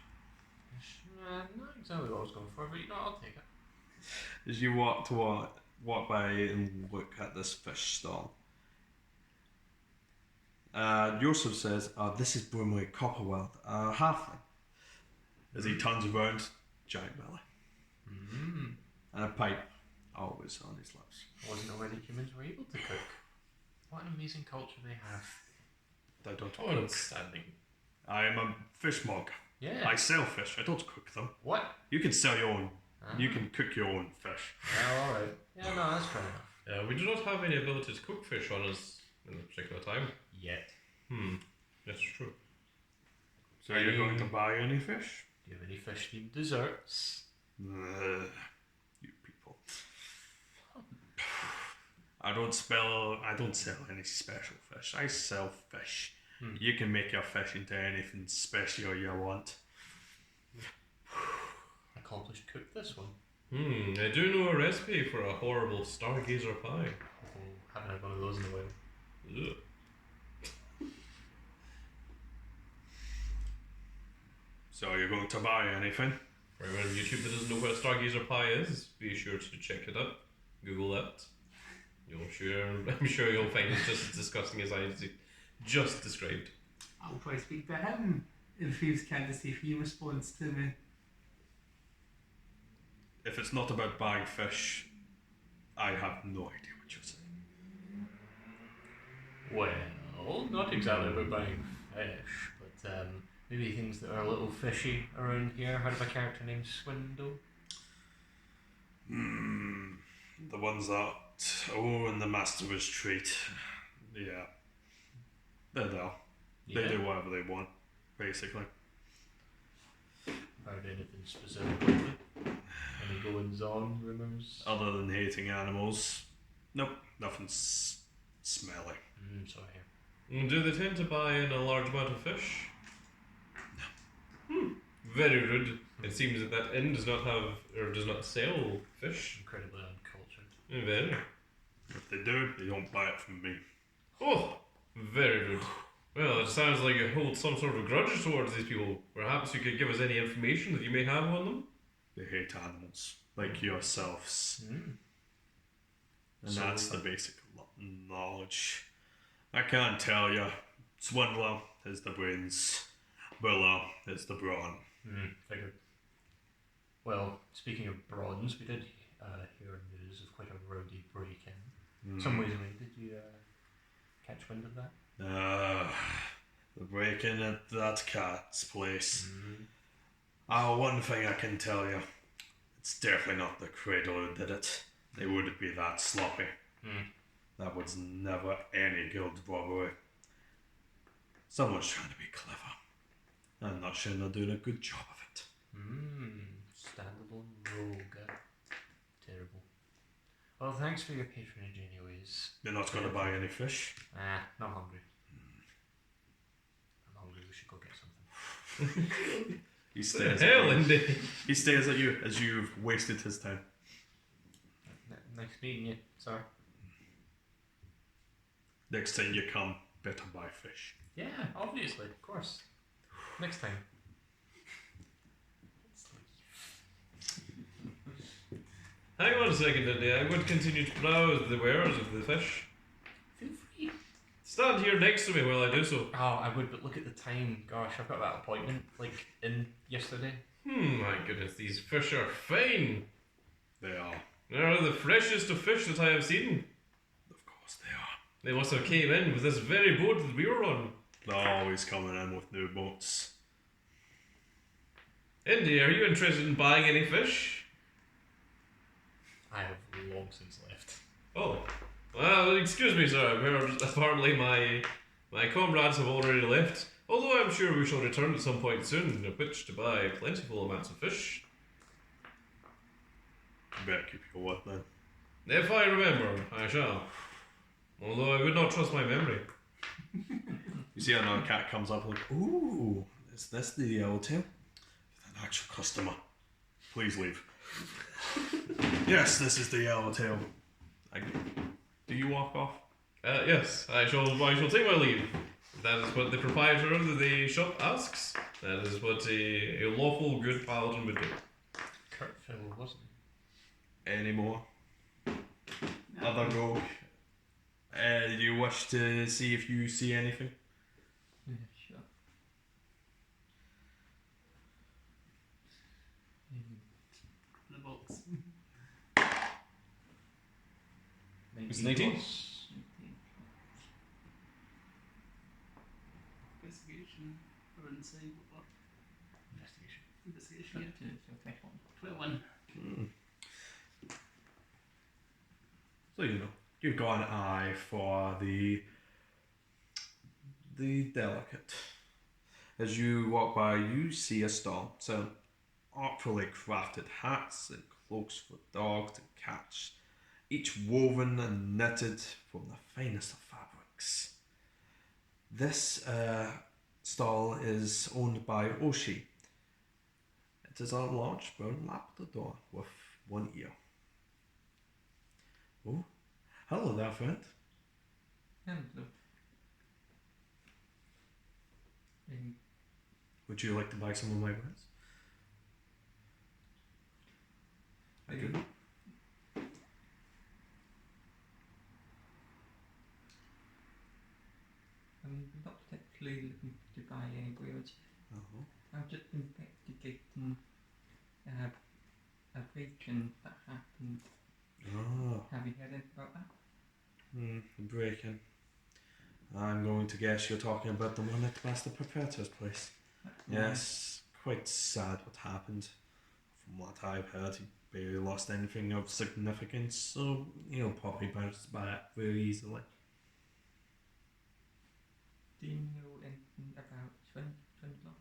Speaker 2: Not exactly what I was going for, but you know, I'll take it.
Speaker 4: As you walk by and look at this fish stall, Joseph says, "This is Broomley Copperweld, halfling." As he turns around, giant belly and a pipe always on his lips.
Speaker 2: I wasn't aware that humans were able to cook. What an amazing culture they have.
Speaker 4: I don't
Speaker 5: Oh,
Speaker 4: cook.
Speaker 5: outstanding.
Speaker 4: I am a fishmonger.
Speaker 2: Yeah.
Speaker 4: I sell fish. I don't cook them.
Speaker 2: What?
Speaker 4: You can sell your own.
Speaker 2: Ah.
Speaker 4: You can cook your own fish.
Speaker 2: Oh, alright. Yeah, no, that's fair enough.
Speaker 5: We do not have any ability to cook fish on us in a particular time.
Speaker 2: Yet.
Speaker 5: That's true.
Speaker 4: So you're going to buy any fish?
Speaker 2: Do you have any fish themed desserts?
Speaker 4: You people. I don't sell any special fish. I sell fish. You can make your fish into anything special you want.
Speaker 2: Accomplished cook, this one.
Speaker 1: I do know a recipe for a horrible stargazer pie.
Speaker 2: Oh, haven't had one of those in a while.
Speaker 1: Ugh.
Speaker 4: So you're going to buy anything?
Speaker 1: For anyone on YouTube that doesn't know what a stargazer pie is, be sure to check it out. Google that. I'm sure you'll find it just as disgusting as I just described.
Speaker 3: I'll try to speak to him. If he can't to see if he responds to me.
Speaker 4: If it's not about buying fish, I have no idea what you're saying.
Speaker 2: Well, not exactly about buying fish, but maybe things that are a little fishy around here. Heard of a character named Swindle?
Speaker 4: The ones that and the Master's Treat. Yeah. They're there. They do whatever they want, basically.
Speaker 2: Heard anything specifically? Any goings on, rumours?
Speaker 4: Other than hating animals. Nope, nothing's smelly.
Speaker 2: Sorry.
Speaker 1: Do they tend to buy in a large amount of fish? No. Very rude. It seems that inn does not have, or does not sell fish.
Speaker 2: Incredibly uncultured.
Speaker 1: Very.
Speaker 4: If they do, they don't buy it from me.
Speaker 1: Oh, very rude. Well, it sounds like you hold some sort of grudge towards these people. Perhaps you could give us any information that you may have on them?
Speaker 4: They hate animals, like yourselves. And
Speaker 2: So-
Speaker 4: that's the basic knowledge. I can't tell you. Swindler is the brains. Buller is the brawn.
Speaker 2: Figured. Well, speaking of bronze, we did hear news of quite a rowdy break-in. Some ways away. Did you catch wind of that?
Speaker 4: The break-in at that cat's place. One thing I can tell you, it's definitely not the Cradle who did it. They wouldn't be that sloppy. That was never any guild robbery. Someone's trying to be clever. I'm not sure they're doing a good job of it.
Speaker 2: Standalone rogue. Terrible. Well, thanks for your patronage anyways.
Speaker 4: You're not going to buy any fish?
Speaker 2: Not hungry. I'm hungry, we should go get something.
Speaker 4: He
Speaker 1: The
Speaker 4: stares
Speaker 1: hell,
Speaker 4: at you.
Speaker 1: Indy.
Speaker 4: He stares at you as you've wasted his time.
Speaker 2: Nice meeting you, sir.
Speaker 4: Next time you come, better buy fish.
Speaker 2: Yeah, obviously, of course. Next time.
Speaker 1: Hang on a second, Indy. I would continue to browse the wares of the fish.
Speaker 2: Feel free.
Speaker 1: Stand here next to me while I do so.
Speaker 2: Oh, I would, but look at the time. Gosh, I've got that appointment, in yesterday.
Speaker 1: My goodness, these fish are fine.
Speaker 4: They are.
Speaker 1: They are the freshest of fish that I have seen.
Speaker 4: Of course they are.
Speaker 1: They must have came in with this very boat that we were on.
Speaker 4: They're always coming in with new boats.
Speaker 1: Indy, are you interested in buying any fish?
Speaker 2: I have long since left.
Speaker 1: Oh, well, excuse me, sir. Apparently my comrades have already left. Although I'm sure we shall return at some point soon, at which to buy plentiful amounts of fish.
Speaker 4: You better keep your word then.
Speaker 1: If I remember, I shall. Although I would not trust my memory.
Speaker 4: You see another cat comes up like, ooh, is this the yellowtail? An actual customer. Please leave. Yes, this is the yellowtail. Do you walk off?
Speaker 1: Yes, I shall take my leave. That is what the proprietor of the shop asks. That is what a lawful good paladin would do.
Speaker 2: Kurt Phil, wasn't
Speaker 4: Any more? Other rogue? Do you wish to see if you see anything?
Speaker 2: he? Yeah, sure.
Speaker 3: The box.
Speaker 1: It's 19.
Speaker 3: Investigation or insight or
Speaker 2: Investigation.
Speaker 3: investigation. Yeah. 21.
Speaker 4: So you've got an eye for the delicate. As you walk by, you see a stall selling artfully crafted hats and cloaks for dogs and cats, each woven and knitted from the finest of fabrics. This stall is owned by Oshi. It is a large brown Labrador with one ear. Oh, hello there, friend.
Speaker 5: Hello.
Speaker 4: Would you like to buy some of my wares? I do.
Speaker 5: I'm not particularly looking to buy any goods.
Speaker 4: Uh-huh.
Speaker 5: I've just investigating a break-in that happened.
Speaker 4: Oh,
Speaker 5: Have you heard anything about that?
Speaker 4: breaking. I'm going to guess you're talking about the one at Master Proprietor's place. Yes, quite sad what happened. From what I've heard, he barely lost anything of significance, so he'll probably bounce back very easily.
Speaker 5: Do you know anything about Swindler?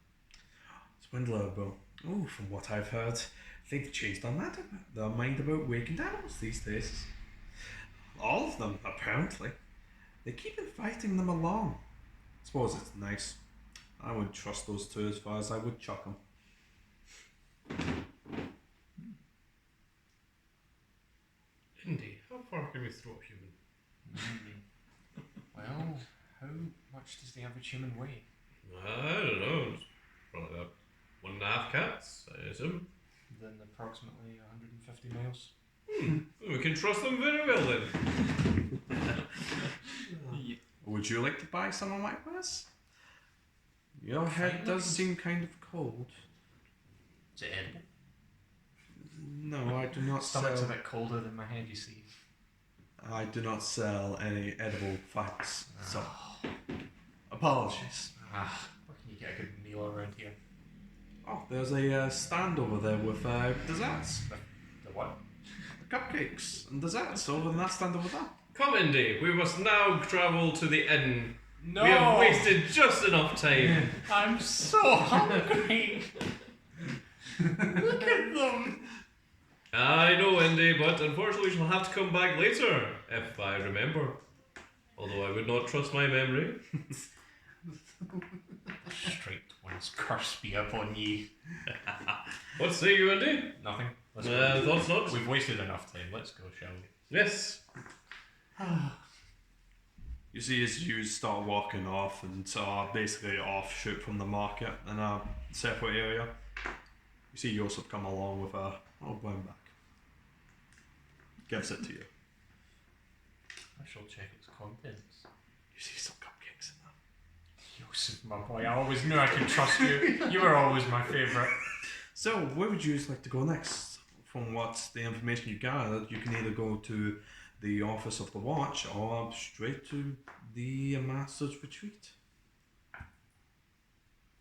Speaker 4: Swindler, bro. Oh, from what I've heard, they've changed their mind about waking animals these days. All of them, apparently. They keep inviting them along. Suppose it's nice. I would trust those two as far as I would chuck them.
Speaker 1: Indy, how far can we throw a human?
Speaker 2: Well, how much does the average human weigh?
Speaker 1: I don't know. It's probably about 1.5 cats, I assume.
Speaker 2: Then approximately 150 miles.
Speaker 1: We can trust them very well then.
Speaker 5: Yeah.
Speaker 4: Would you like to buy some of my wares? Your head does seem kind of cold.
Speaker 2: Is it edible?
Speaker 4: No, I do not
Speaker 2: Stomach's
Speaker 4: sell.
Speaker 2: a bit colder than my head, you see.
Speaker 4: I do not sell any edible facts. So, apologies.
Speaker 2: Where can you get a good meal around here?
Speaker 4: Oh, there's a stand over there with desserts.
Speaker 2: The what?
Speaker 4: Cupcakes and desserts over in that stand over there.
Speaker 1: Come, Indy, we must now travel to the inn.
Speaker 2: No!
Speaker 1: We have wasted just enough time.
Speaker 2: I'm so hungry! Look at them!
Speaker 1: I know, Indy, but unfortunately we shall have to come back later, if I remember. Although I would not trust my memory.
Speaker 2: Straight one's curse be upon ye.
Speaker 1: What say you, Indy?
Speaker 2: Nothing. Let's go.
Speaker 1: Thoughts not?
Speaker 2: We've wasted enough time. Let's go, shall we?
Speaker 1: Yes.
Speaker 4: You see, as you start walking off and basically offshoot from the market in a separate area, you see Joseph come along with a brown bag. Gives it to you.
Speaker 2: I shall check its contents.
Speaker 4: You see some cupcakes in there.
Speaker 2: Joseph, my boy, I always knew I could trust you. You were always my favourite.
Speaker 4: So, where would you like to go next? From what the information you gathered, you can either go to the office of the watch or straight to the Master's Retreat.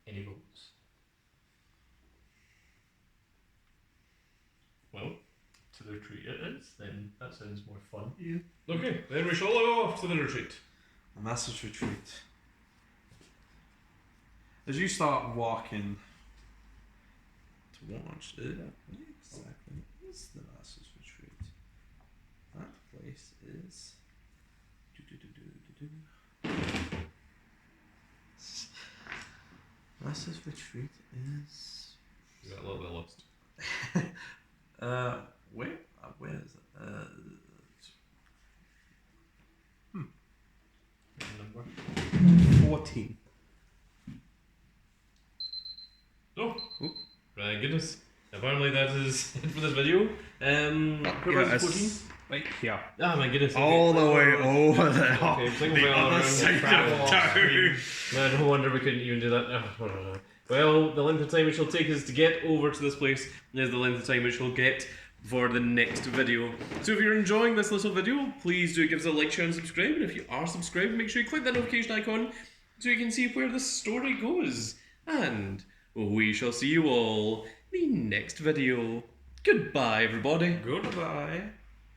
Speaker 2: Any votes?
Speaker 1: Well,
Speaker 2: To the retreat it is, then that sounds more fun.
Speaker 1: okay, then we shall go off to the retreat.
Speaker 4: The Master's Retreat. As you start walking towards it, where exactly is the Master's Retreat? That place is. Master's Retreat is.
Speaker 1: You got a little bit lost.
Speaker 4: Where is it?
Speaker 2: Number.
Speaker 4: 14.
Speaker 1: Oh, my goodness. Apparently that is it for this video. Where was it, 14?
Speaker 4: Right here.
Speaker 1: Ah, my goodness.
Speaker 4: All the way over there.
Speaker 1: Okay, single
Speaker 4: The
Speaker 1: file
Speaker 4: other
Speaker 1: around
Speaker 4: side of
Speaker 1: travel.
Speaker 4: town.
Speaker 1: Man, no wonder we couldn't even do that. Well, the length of time it shall take us to get over to this place is the length of time it shall get for the next video. So if you're enjoying this little video, please do give us a like, share and subscribe. And if you are subscribed, make sure you click that notification icon so you can see where the story goes. And we shall see you all in the next video. Goodbye, everybody.
Speaker 4: Goodbye.